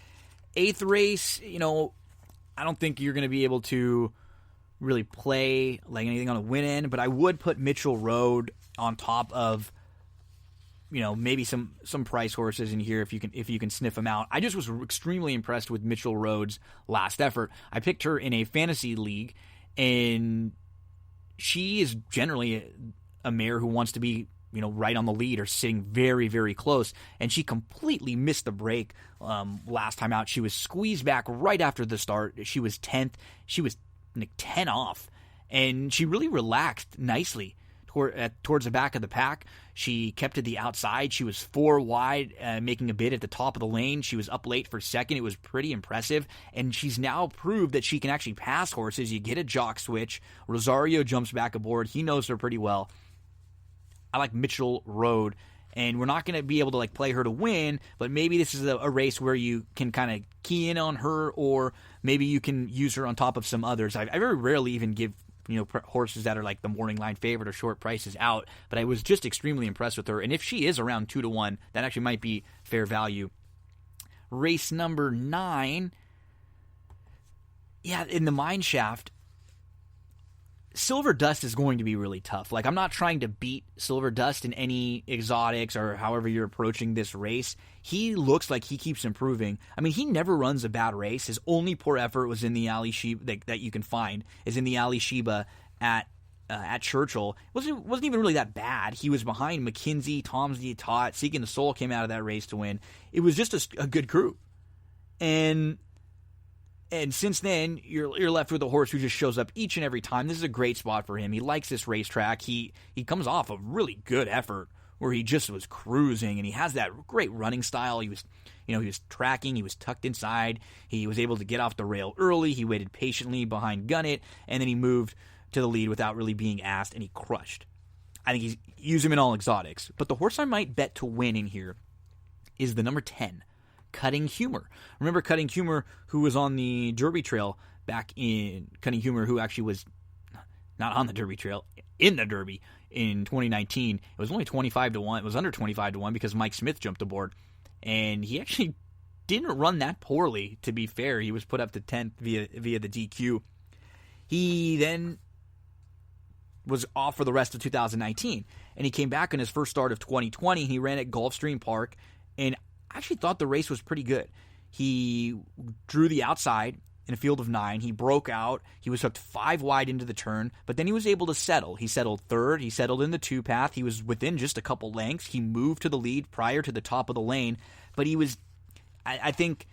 8th race, I don't think you're going to be able to really play like anything on a win end, but I would put Mitchell Road on top of maybe some price horses in here if you can sniff them out. I just was extremely impressed with Mitchell Road's last effort. I picked her in a fantasy league, and she is generally a mare who wants to be, right on the lead or sitting very, very close. And she completely missed the break last time out. She was squeezed back right after the start. She was 10th. She was 10 off. And she really relaxed nicely towards the back of the pack. She kept to the outside. She was 4 wide, making a bid at the top of the lane. She was up late for second. It was pretty impressive. And she's now proved that she can actually pass horses. You get a jock switch. Rosario jumps back aboard. He knows her pretty well. I like Mitchell Road. And we're not going to be able to play her to win, but maybe this is a race where you can kind of key in on her, or maybe you can use her on top of some others. I very rarely even give horses that are like the morning line favorite or short prices out, but I was just extremely impressed with her. And if she is around 2-1, that actually might be fair value. Race number 9, in the mine shaft, Silver Dust is going to be really tough. I'm not trying to beat Silver Dust in any exotics or however you're approaching this race. He looks like he keeps improving. I mean, he never runs a bad race. His only poor effort was in the Ali Sheba that you can find is in the Ali Sheba at Churchill. Wasn't even really that bad. He was behind McKinsey, Tom's the Tot, Seeking the Soul came out of that race to win. It was just a good group. And since then, you're left with a horse who just shows up each and every time. This is a great spot for him. He likes this racetrack. He comes off a really good effort where he just was cruising, and he has that great running style. He was tracking. He was tucked inside. He was able to get off the rail early. He waited patiently behind Gunnett, and then he moved to the lead without really being asked, and he crushed. I think he's use him in all exotics. But the horse I might bet to win in here is the number 10. Cutting Humor. Remember Cutting Humor, who was on the Derby Trail back in Cutting Humor, who actually was not on the Derby Trail, in the Derby in 2019. It was only 25-1. It was under 25-1 because Mike Smith jumped aboard. And he actually didn't run that poorly, to be fair. He was put up to 10th via the DQ. He then was off for the rest of 2019. And he came back in his first start of 2020. He ran at Gulfstream Park, and I actually thought the race was pretty good. He drew the outside in a field of 9. He broke out. He was hooked 5 wide into the turn, but then he was able to settle. He settled third. He settled in the 2 path. He was within just a couple lengths. He moved to the lead prior to the top of the lane, but he was, I think,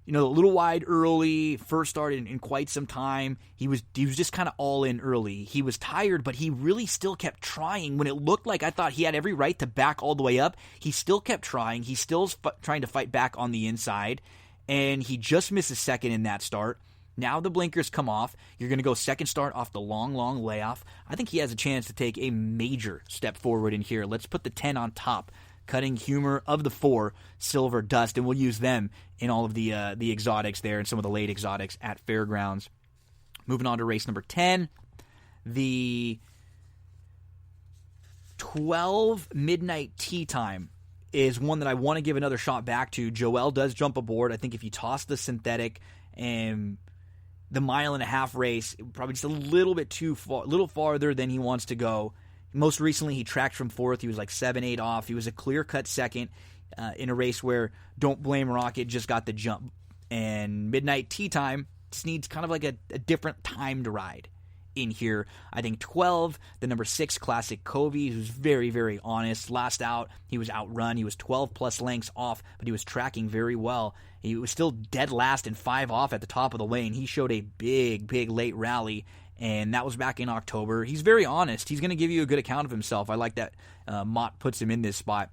a little wide early, first start in quite some time. He was just kind of all in early. He was tired, but he really still kept trying. When it looked like I thought he had every right to back all the way up, he still kept trying. He's still trying to fight back on the inside, and he just missed a second in that start. Now the blinkers come off. You're going to go second start off the long, long layoff. I think he has a chance to take a major step forward in here. Let's put the 10 on top. Cutting Humor of the 4, Silver Dust, and we'll use them in all of the exotics there and some of the late exotics at Fairgrounds. Moving on to race number 10, the 12 Midnight Tea Time is one that I want to give another shot back to. Joel does jump aboard. I think if you toss the synthetic and the 1.5 mile race, probably just a little bit too far, a little farther than he wants to go. Most recently, he tracked from 4th. He was like 7-8 off. He was a clear-cut second in a race where Don't Blame Rocket just got the jump. And Midnight Tea Time just needs kind of like a different time to ride in here. I think 12, the number 6 Classic Covey, who's very, very honest. Last out, he was outrun. He was 12-plus lengths off, but he was tracking very well. He was still dead last and 5 off at the top of the lane. He showed a big, big late rally, and that was back in October. He's very honest. He's going to give you a good account of himself. I like that Mott puts him in this spot.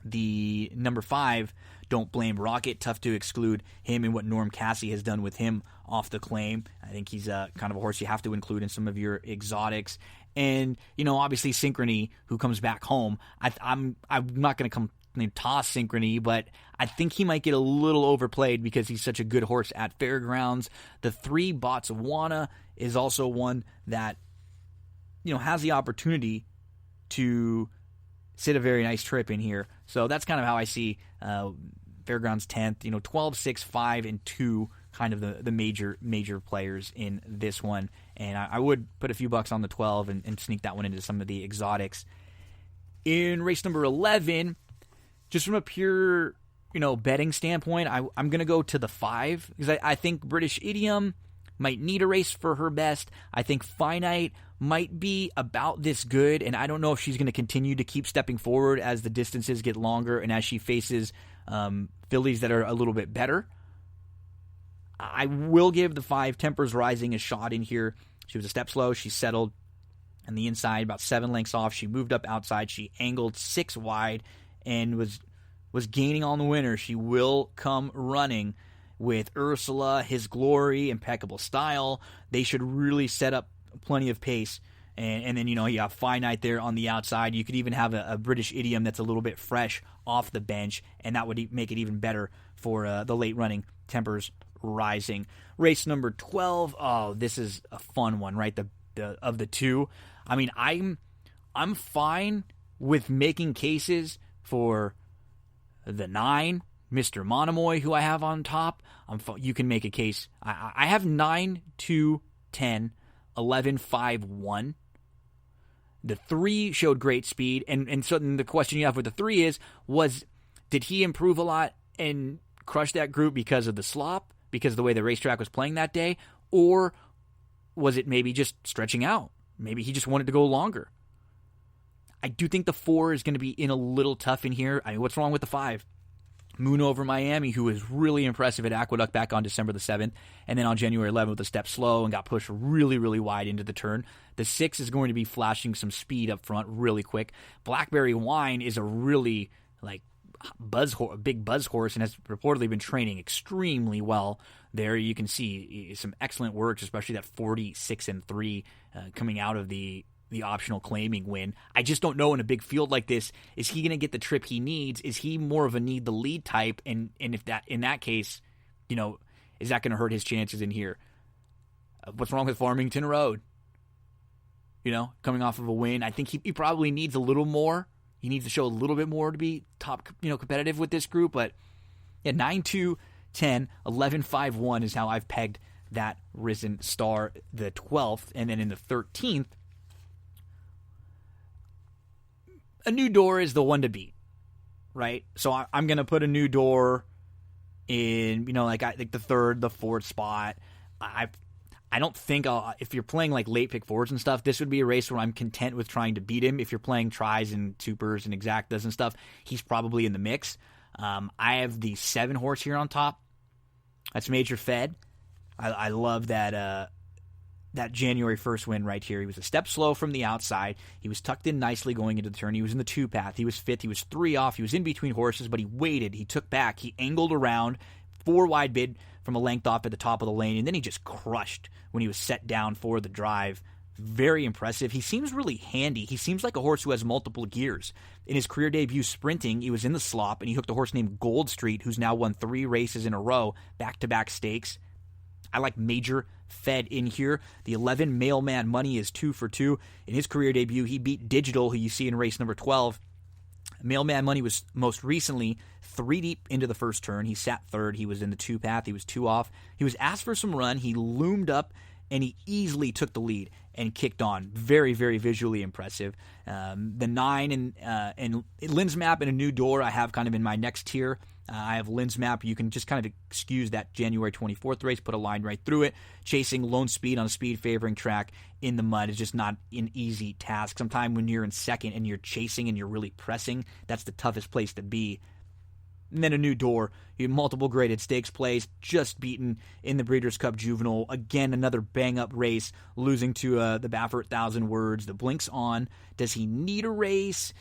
The number 5, Don't Blame Rocket, tough to exclude him and what Norm Cassie has done with him off the claim. I think he's kind of a horse you have to include in some of your exotics. And, obviously Synchrony, who comes back home. I'm not going to come toss Synchrony, but I think he might get a little overplayed because he's such a good horse at fairgrounds. The 3, Botswana, is also one that, has the opportunity to sit a very nice trip in here. So that's kind of how I see Fairgrounds 10th. 12, 6, 5, and 2, kind of the major players in this one. And I would put a few bucks on the 12 and sneak that one into some of the exotics. In race number 11, just from a pure betting standpoint, I'm going to go to the 5 because I think British Idiom might need a race for her best. I think Finite might be about this good, and I don't know if she's going to continue to keep stepping forward as the distances get longer and as she faces fillies that are a little bit better. I will give the 5, Tempers Rising, a shot in here. She was a step slow. She settled on the inside, about 7 lengths off. She moved up outside. She angled 6 wide and was gaining on the winner. She will come running with Ursula, His Glory, Impeccable Style. They should really set up plenty of pace. And then, you have Finite there on the outside. You could even have a British Idiom that's a little bit fresh off the bench, and that would make it even better for the late running Tempers Rising. Race number 12. Oh, this is a fun one, right? Of the 2. I mean, I'm fine with making cases for the 9, Mr. Monomoy, who I have on top. You can make a case. I have 9, 2, 10, 11, 5, 1. The 3 showed great speed, and so the question you have with the 3 is, did he improve a lot and crush that group because of the slop, because of the way the racetrack was playing that day, or was it maybe just stretching out? Maybe he just wanted to go longer. I do think the 4 is going to be in a little tough in here. I mean, what's wrong with the 5? Moon Over Miami, who was really impressive at Aqueduct back on December the 7th, and then on January 11th with a step slow and got pushed really, really wide into the turn. The 6 is going to be flashing some speed up front really quick. Blackberry Wine is a really big buzz horse and has reportedly been training extremely well. There you can see some excellent works, especially that 46-3 coming out of the optional claiming win. I just don't know in a big field like this, is he going to get the trip he needs? Is he more of a need the lead type? And if that, in that case, is that going to hurt his chances in here? What's wrong with Farmington Road? Coming off of a win, I think he probably needs a little more. He needs to show a little bit more to be top, competitive with this group. But yeah, 9, 2, 10, 11, 5, 1 is how I've pegged that Risen Star, the 12th. And then in the 13th, A New Door is the one to beat, right? So I'm going to put A New Door in, like the 3rd, the 4th spot. I don't think if you're playing like late pick forwards and stuff, this would be a race where I'm content with trying to beat him. If you're playing tries and supers and exactas and stuff, he's probably in the mix. I have the 7 horse here on top. That's Major Fed. I love that January 1st win right here. He was a step slow from the outside. He was tucked in nicely going into the turn. He was in the 2 path. He was 5th. He was 3 off. He was in between horses, but he waited. He took back. He angled around. 4 wide bid from a length off at the top of the lane, and then he just crushed when he was set down for the drive. Very impressive. He seems really handy. He seems like a horse who has multiple gears. In his career debut sprinting, he was in the slop, and he hooked a horse named Gold Street, who's now won 3 races in a row, back-to-back stakes. I like Major fed in here. The 11 Mailman Money is 2 for 2. In his career debut, he beat Digital, who you see in race number 12. Mailman Money was most recently 3 deep into the first turn. He sat third. He was in the 2 path. He was 2 off. He was asked for some run. He loomed up, and he easily took the lead and kicked on. Very, very visually impressive. The 9 and Lens Map and A New Door I have kind of in my next tier. I have Lens Map. You can just kind of excuse that January 24th race, put a line right through it. Chasing Lone Speed on a speed-favoring track in the mud is just not an easy task. Sometimes when you're in second and you're chasing and you're really pressing, that's the toughest place to be. And then A New Door, multiple graded stakes plays, just beaten in the Breeders' Cup Juvenile. Again, another bang-up race, losing to the Baffert 1,000 Words. The blink's on. Does he need a race?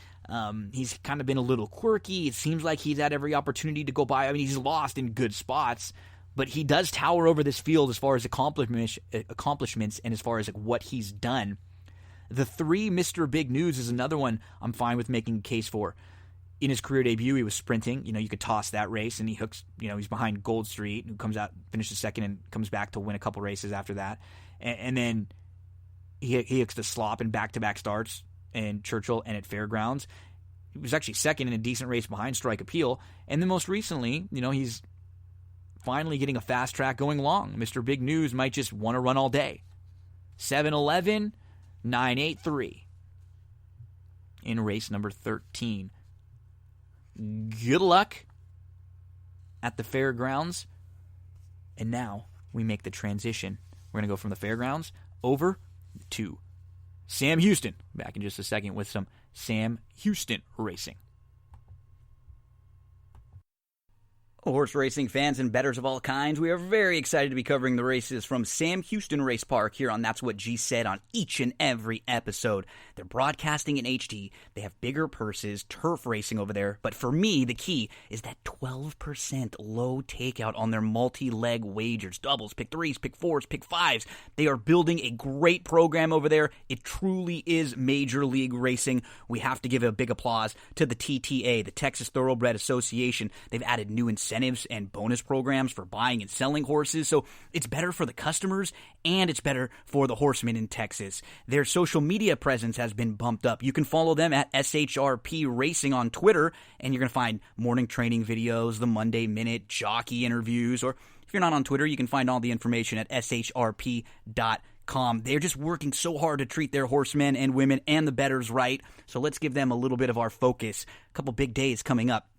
He's kind of been a little quirky. It seems like he's had every opportunity to go by. I mean, he's lost in good spots, but he does tower over this field as far as accomplishments and as far as like what he's done. The 3 Mr. Big News is another one I'm fine with making a case for. In his career debut, he was sprinting. You could toss that race, and he hooks. He's behind Gold Street, who comes out, finishes second, and comes back to win a couple races after that. And then he hooks the slop in back-to-back starts in Churchill and at Fairgrounds. He was actually second in a decent race behind Strike Appeal. And then most recently, he's finally getting a fast track going long. Mr. Big News might just want to run all day. 7-11, 9-8-3 in race number 13. Good luck at the fairgrounds. And now we make the transition. We're going to go from the fairgrounds over to Sam Houston. Back in just a second with some Sam Houston racing. Horse racing fans and bettors of all kinds, we are very excited to be covering the races from Sam Houston Race Park here on That's What G Said on each and every episode. They're broadcasting in HD, they have bigger purses, turf racing over there, but for me, the key is that 12% low takeout on their multi-leg wagers, doubles, pick threes, pick fours, pick fives. They are building a great program over there. It truly is Major League Racing. We have to give a big applause to the TTA, the Texas Thoroughbred Association. They've added new incentives and bonus programs for buying and selling horses, so it's better for the customers and it's better for the horsemen in Texas. Their social media presence has been bumped up. You can follow them at SHRP Racing on Twitter, and you're going to find morning training videos, the Monday Minute, jockey interviews, or if you're not on Twitter, you can find all the information at shrp.com. They're just working so hard to treat their horsemen and women and the bettors right, so let's give them a little bit of our focus. A couple big days coming up.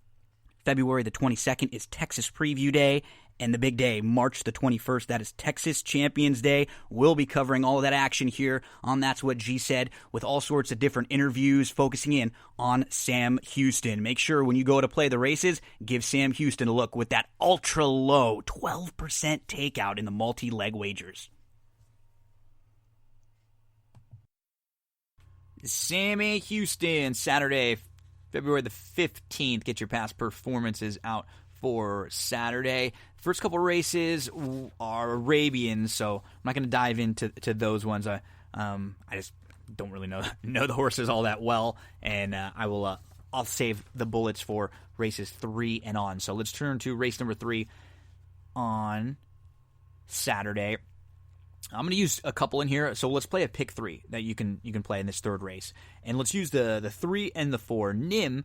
February the 22nd is Texas Preview Day, and the big day, March the 21st, that is Texas Champions Day. We'll be covering all of that action here on That's What G Said with all sorts of different interviews focusing in on Sam Houston. Make sure when you go to play the races, give Sam Houston a look with that ultra low 12% takeout in the multi-leg wagers. Sammy Houston, Saturday, February the 15th. Get your past performances out for Saturday. First couple races are Arabian, so I'm not going to dive into those ones. I just don't really know the horses all that well, and I'll save the bullets for races 3 and on. So let's turn to race number 3 on Saturday. I'm going to use a couple in here, so let's play a pick 3 that you can play in this third race. And let's use the 3 and the 4. Nim,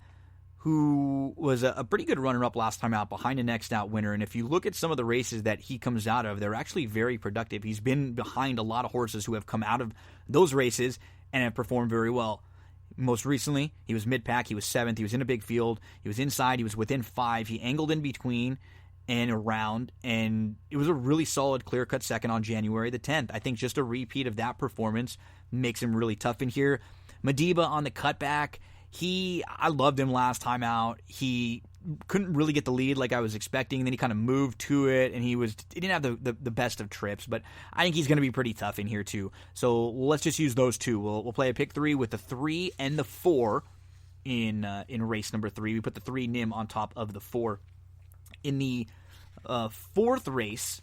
who was a pretty good runner-up last time out, behind a next out winner. And if you look at some of the races that he comes out of, they're actually very productive. He's been behind a lot of horses who have come out of those races and have performed very well. Most recently, he was mid-pack, he was 7th, he was in a big field, he was inside, he was within 5, he angled in between and around, and it was a really solid clear-cut second on January the 10th. I think just a repeat of that performance makes him really tough in here. Madiba on the cutback, I loved him last time out. He couldn't really get the lead like I was expecting, then he kind of moved to it, and he didn't have the best of trips, but I think he's going to be pretty tough in here too. So let's just use those two. We'll play a pick 3 with the 3 and the 4 in race number 3. We put the 3 Nim on top of the 4. In the fourth race,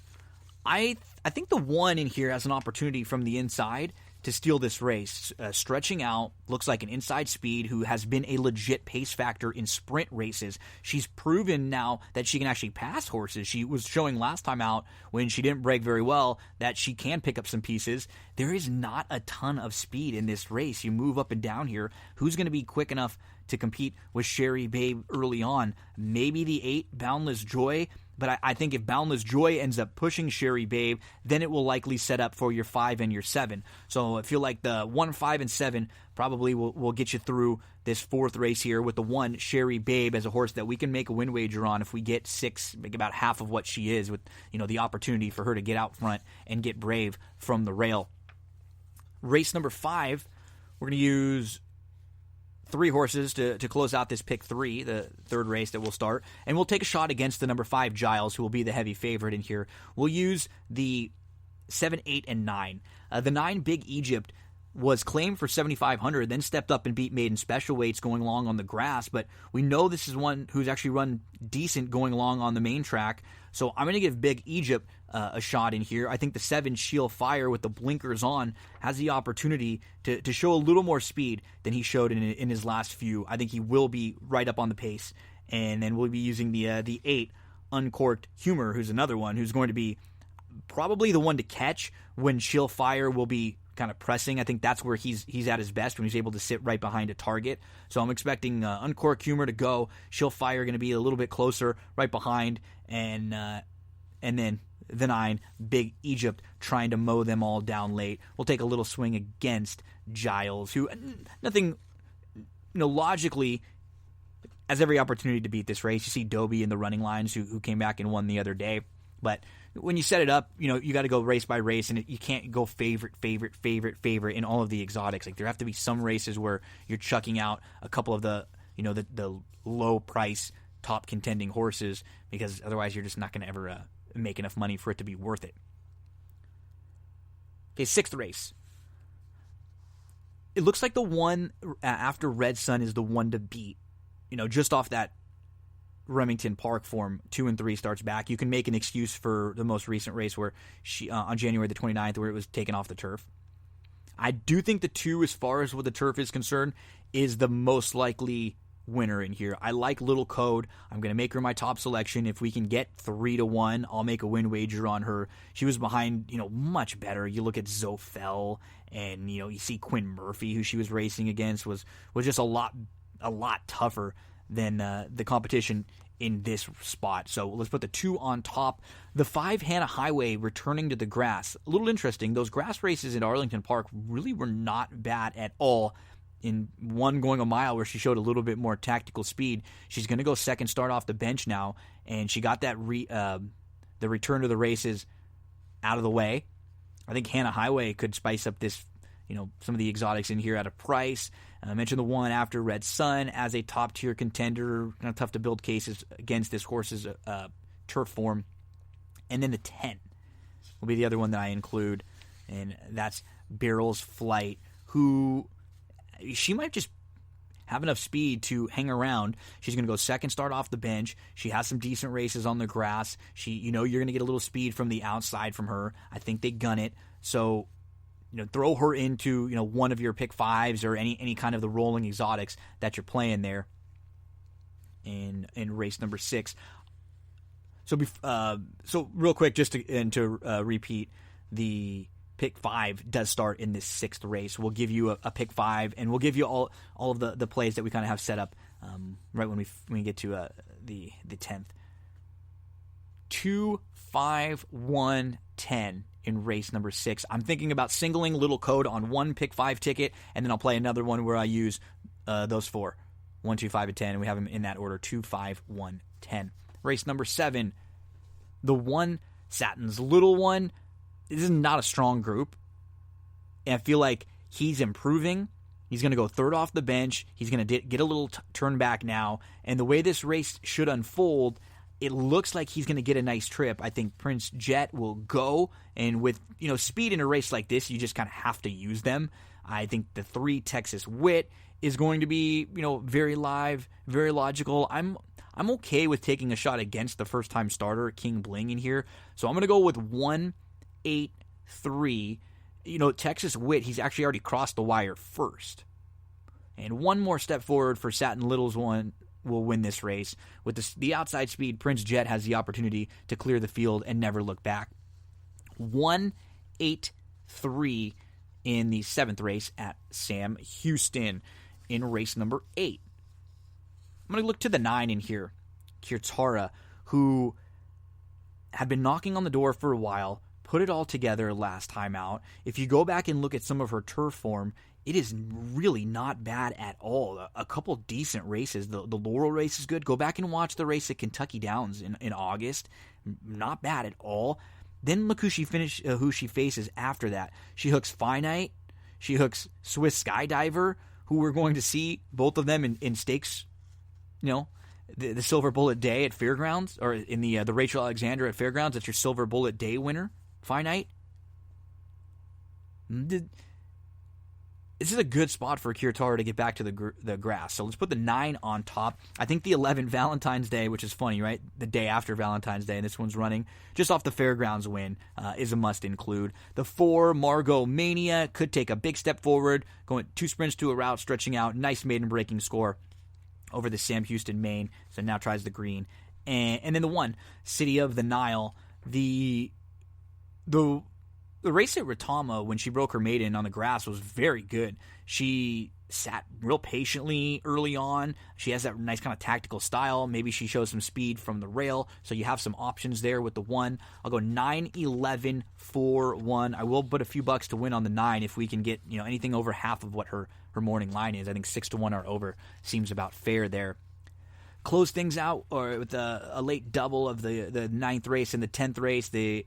I think the 1 in here has an opportunity from the inside to steal this race. Stretching out, looks like an inside speed who has been a legit pace factor in sprint races. She's proven now that she can actually pass horses. She was showing last time out when she didn't break very well that she can pick up some pieces. There is not a ton of speed in this race. You move up and down here. Who's going to be quick enough to compete with Sherry Babe early on? Maybe the 8, Boundless Joy. But I think if Boundless Joy ends up pushing Sherry Babe, then it will likely set up for your 5 and your 7. So I feel like the 1, 5, and 7 probably will get you through this 4th race here with the 1, Sherry Babe, as a horse that we can make a win wager on if we get 6, make about half of what she is, with the opportunity for her to get out front and get Brave from the rail. Race number 5, we're going to use 3 horses to close out this pick 3, the 3rd race that we'll start. And we'll take a shot against the number 5, Giles, who will be the heavy favorite in here. We'll use the 7, 8, and 9. The 9, Big Egypt, was claimed for 7,500, then stepped up and beat Maiden Special Weights going along on the grass. But we know this is one who's actually run decent going along on the main track. So I'm going to give Big Egypt a shot in here. I think the 7, Shield Fire, with the blinkers on, has the opportunity to show a little more speed than he showed in his last few. I think he will be right up on the pace. And then we'll be using the 8, Uncorked Humor, who's another one who's going to be probably the one to catch when Shield Fire will be kind of pressing. I think that's where he's at his best, when he's able to sit right behind a target. So I'm expecting Uncorked Humor to go. Shield Fire going to be a little bit closer right behind, and then the 9, Big Egypt, trying to mow them all down late. We'll take a little swing against Giles, who nothing, logically has every opportunity to beat this race. You see Dobie in the running lines who came back and won the other day. But when you set it up, you got to go race by race, and you can't go favorite in all of the exotics. Like, there have to be some races where you're chucking out a couple of the low price top contending horses, because otherwise you're just not going to ever make enough money for it to be worth it. Okay, 6th race. It looks like the one after Red Sun is the one to beat. Just off that Remington Park form, 2 and 3 starts back. You can make an excuse for the most recent race where she on January the 29th, where it was taken off the turf. I do think the 2, as far as what the turf is concerned, is the most likely winner in here. I like Little Code. I'm going to make her my top selection. If we can get 3 to 1, I'll make a win wager on her. She was behind, much better. You look at Zofel, and you see Quinn Murphy, who she was racing against, was just a lot tougher than the competition in this spot. So let's put the 2 on top. The 5, Hannah Highway, returning to the grass. A little interesting. Those grass races in Arlington Park really were not bad at all. In one going a mile where she showed a little bit more tactical speed, she's going to go second start off the bench now, and she got that the return to the races out of the way. I think Hannah Highway could spice up this, some of the exotics in here at a price. I mentioned the 1 after Red Sun as a top-tier contender. Kind of tough to build cases against this horse's turf form. And then the 10 will be the other one that I include, and that's Barrel's Flight, who she might just have enough speed to hang around. She's going to go second start off the bench. She has some decent races on the grass. You're going to get a little speed from the outside from her. I think they gun it. So, throw her into, one of your pick 5s or any kind of the rolling exotics that you're playing there in race number 6. So real quick, just to repeat, the pick 5 does start in this 6th race. We'll give you a pick 5, and we'll give you all of the plays that we kind of have set up right when we get to the 10th. 2, 5, 1, 10 in race number 6. I'm thinking about singling Little Code on one pick 5 ticket, and then I'll play another one where I use those 4, 1, 2, 5, and 10, and we have them in that order: 2, 5, 1, 10. Race number 7, the 1, Satin's Little One. This is not a strong group, and I feel like he's improving. He's going to go 3rd off the bench. He's going to get a little turn back now, and the way this race should unfold, it looks like he's going to get a nice trip. I think Prince Jet will go, and with speed in a race like this, you just kind of have to use them. I think the 3, Texas Wit, is going to be very live, very logical. I'm okay with taking a shot against the first-time starter, King Bling, in here, so I'm going to go with 1, 8, 3, Texas Wit, he's actually already crossed the wire first. And one more step forward for Satin Little's one will win this race. With the outside speed, Prince Jet has the opportunity to clear the field and never look back. 1-8-3 in the 7th race at Sam Houston in race number 8. I'm going to look to the 9 in here. Kirtara, who had been knocking on the door for a while, put it all together last time out. If you go back and look at some of her turf form, it is really not bad at all. A couple decent races. The Laurel race is good. Go back and watch the race at Kentucky Downs in August. Not bad at all. Then look who she faces after that. She hooks Finite. She hooks Swiss Skydiver, who we're going to see both of them in stakes. The Silver Bullet Day at Fairgrounds, or in the Rachel Alexander at Fairgrounds. That's your Silver Bullet Day winner, Finite. This is a good spot for Kirtara to get back to the grass. So let's put the 9 on top. I think the 11 Valentine's Day, which is funny, right? The day after Valentine's Day, and this one's running just off the Fairgrounds win, is a must include. The 4 Margot Mania could take a big step forward, going 2 sprints to a route, stretching out. Nice maiden breaking score over the Sam Houston main. So now tries the green. And then the 1 City of the Nile. The race at Retama, when she broke her maiden on the grass, was very good. She sat real patiently early on. She has that nice kind of tactical style. Maybe she shows some speed from the rail, so you have some options there with the 1. I'll go 9-11-4-1. I will put a few bucks to win on the 9 if we can get anything over half of what her morning line is. I think 6-1 or over seems about fair there. Close things out with a late double of the 9th race and the 10th race. The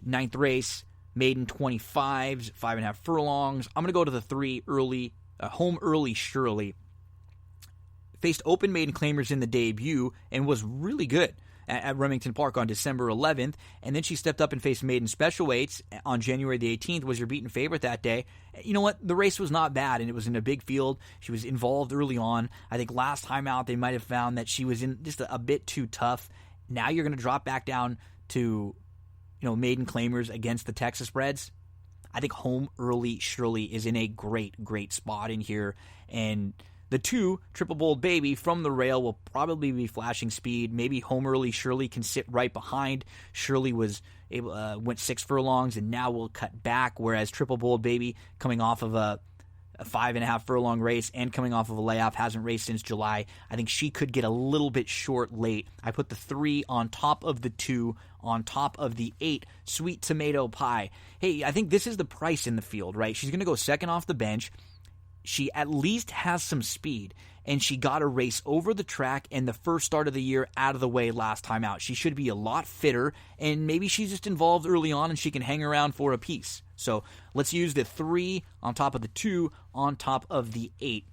9th race, maiden 25s, 5.5 furlongs. I'm going to go to the 3 early, home early Shirley. Faced open maiden claimers in the debut and was really good at Remington Park on December 11th. And then she stepped up and faced maiden special weights on January the 18th, was your beaten favorite that day. You know what? The race was not bad, and it was in a big field. She was involved early on. I think last time out they might have found that she was in just a bit too tough. Now you're going to drop back down to maiden claimers against the Texas Reds. I think home early Shirley is in a great spot in here. And the 2 Triple Bold Baby from the rail will probably be flashing speed. Maybe home early Shirley can sit right behind. Shirley went 6 furlongs and now will cut back, whereas Triple Bold Baby, coming off of a 5.5 furlong race and coming off of a layoff, hasn't raced since July. I think she could get a little bit short late. I put the 3 on top of the 2, on top of the 8 Sweet Tomato Pie. Hey, I think this is the price in the field, right? She's going to go second off the bench. She at least has some speed, and she got a race over the track and the first start of the year out of the way last time out. She should be a lot fitter, and maybe she's just involved early on and she can hang around for a piece. So let's use the 3 on top of the 2 on top of the 8.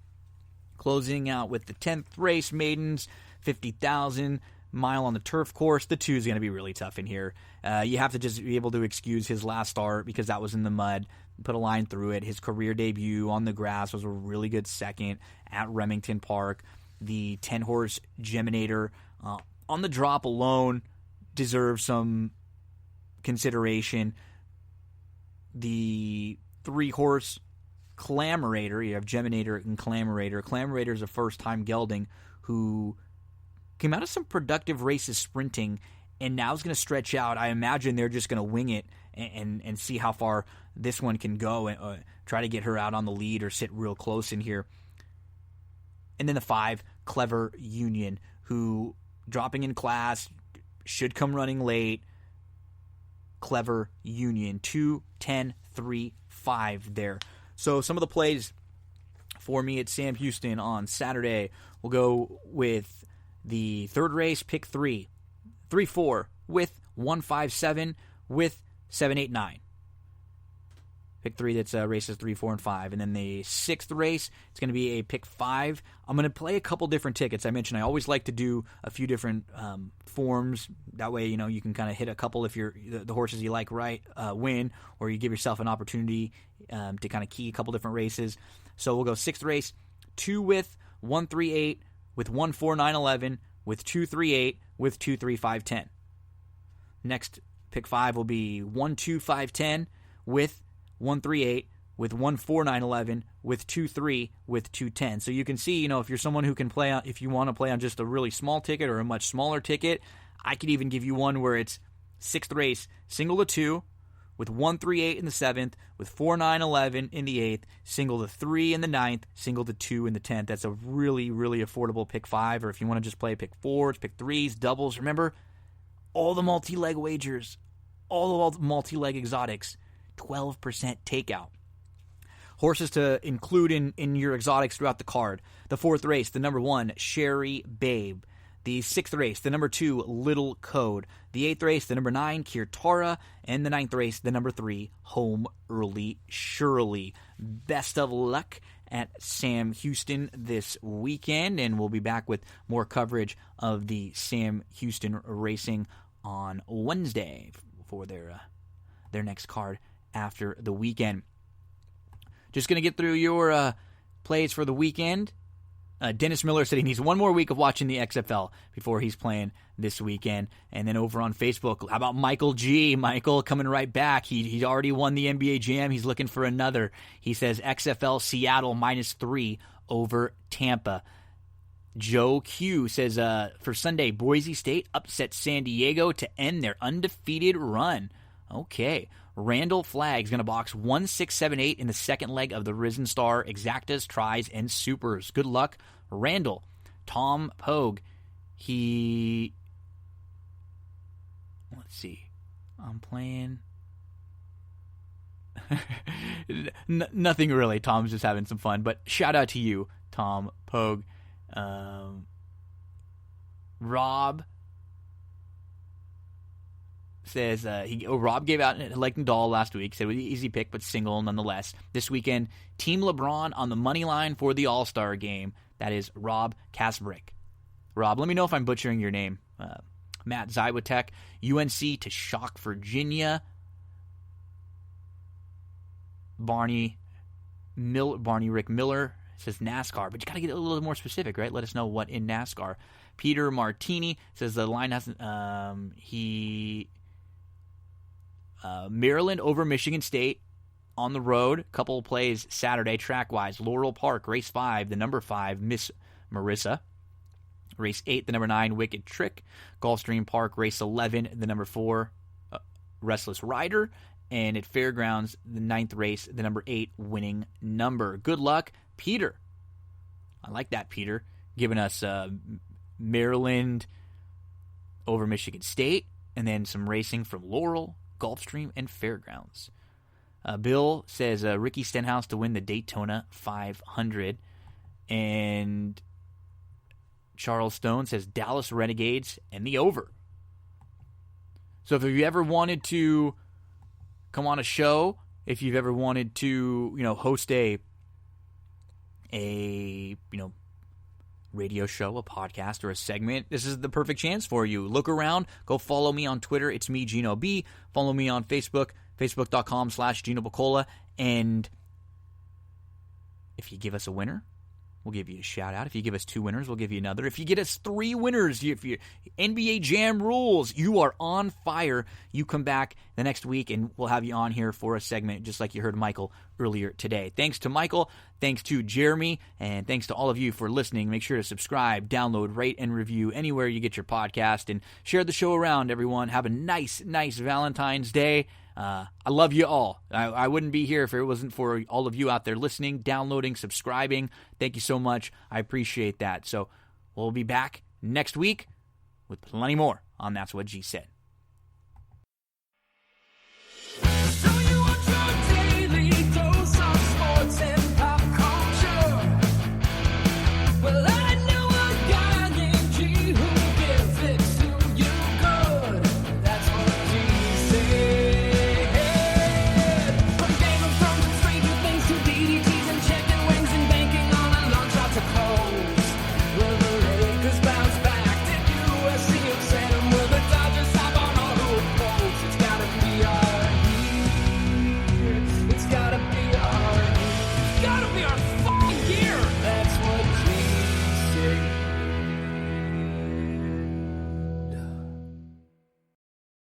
Closing out with the 10th race, maidens, 50,000 mile on the turf course. The 2 is going to be really tough in here. You have to just be able to excuse his last start because that was in the mud. Put a line through it. His career debut on the grass was a really good second at Remington Park. The 10-horse Geminator on the drop alone deserves some consideration. The 3-horse Clamorator, you have Geminator and Clamorator. Clamorator is a first-time gelding who came out of some productive races sprinting and now is going to stretch out. I imagine they're just going to wing it and see how far this one can go and try to get her out on the lead or sit real close in here. And then the 5, Clever Union, who dropping in class, should come running late. Clever Union, 2, 10, 3, 5 there. So some of the plays for me at Sam Houston on Saturday, we'll go with the 3rd race, pick 3, 3-4 with 1-5-7 with 7-8-9. Pick 3 that's races 3, 4, and 5. And then the 6th race, it's going to be a pick 5. I'm going to play a couple different tickets. I mentioned I always like to do a few different forms. That way, you can kind of hit a couple if the horses you like win, or you give yourself an opportunity to kind of key a couple different races. So we'll go 6th race, 2 with 1-3-8 with 1-4-9-11 with 2-3-8 with 2-3-5-10. Next pick 5 will be 1-2-5-10 with 138, with 14911, with 23, with 210. So you can see, if you're someone who can play on, if you want to play on just a really small ticket or a much smaller ticket, I could even give you one where it's 6th race, single to 2, with 138 in the 7th, with 4911 in the 8th, single to 3 in the 9th, single to 2 in the 10th. That's a really, really affordable pick 5, or if you want to just play pick 4s, pick 3s, doubles. Remember, all the multi-leg wagers, all the multi-leg exotics, 12% takeout. Horses to include in your exotics throughout the card. The 4th race, the number 1, Sherry Babe. The 6th race, the number 2, Little Code. The 8th race, the number 9, Kirtara. And the 9th race, the number 3, Home Early Shirley. Best of luck at Sam Houston this weekend, and we'll be back with more coverage of the Sam Houston racing on Wednesday for their next card after the weekend. Just going to get through your plays for the weekend. Dennis Miller said he needs one more week of watching the XFL before he's playing this weekend. And then over on Facebook, how about Michael G? Michael coming right back. He already won the NBA Jam. He's looking for another. He says XFL Seattle -3 over Tampa. Joe Q says for Sunday, Boise State upset San Diego to end their undefeated run. Okay. Randall Flagg's going to box 1, 6, 7, 8 in the second leg of the Risen Star Exactas, Tries, and Supers. Good luck, Randall. Tom Pogue, let's see. I'm playing. Nothing really. Tom's just having some fun. But shout out to you, Tom Pogue. Rob says Rob gave out like Nadal last week. Said it was an easy pick, but single nonetheless. This weekend, Team LeBron on the money line for the All-Star game. That is Rob Kasbrick. Rob, let me know if I'm butchering your name. Matt Zywatek, UNC to shock Virginia. Barney Rick Miller says NASCAR, but you got to get a little more specific, right? Let us know what in NASCAR. Peter Martini says the line hasn't. Maryland over Michigan State on the road. Couple of plays Saturday track-wise. Laurel Park, race 5, the number 5, Miss Marissa. Race 8, the number 9, Wicked Trick. Gulfstream Park, race 11, the number 4, Restless Rider. And at Fairgrounds, the 9th race, the number 8, Winning Number. Good luck, Peter. I like that, Peter. Giving us Maryland over Michigan State, and then some racing from Laurel, Gulfstream, and Fairgrounds. Bill says Ricky Stenhouse to win the Daytona 500. And Charles Stone says Dallas Renegades and the over. So if you ever wanted to come on a show, if you've ever wanted to, host a radio show, a podcast, or a segment, this is the perfect chance for you. Look around. Go follow me on Twitter. It's me, Gino B. Follow me on Facebook, facebook.com/Gino Buccola. And if you give us a winner, we'll give you a shout-out. If you give us 2 winners, we'll give you another. If you get us 3 winners, if you NBA Jam rules, you are on fire. You come back the next week, and we'll have you on here for a segment, just like you heard Michael earlier today. Thanks to Michael. Thanks to Jeremy. And thanks to all of you for listening. Make sure to subscribe, download, rate, and review anywhere you get your podcast. And share the show around, everyone. Have a nice Valentine's Day. I love you all. I wouldn't be here if it wasn't for all of you out there listening, downloading, subscribing. Thank you so much. I appreciate that. So we'll be back next week with plenty more on That's What G Said.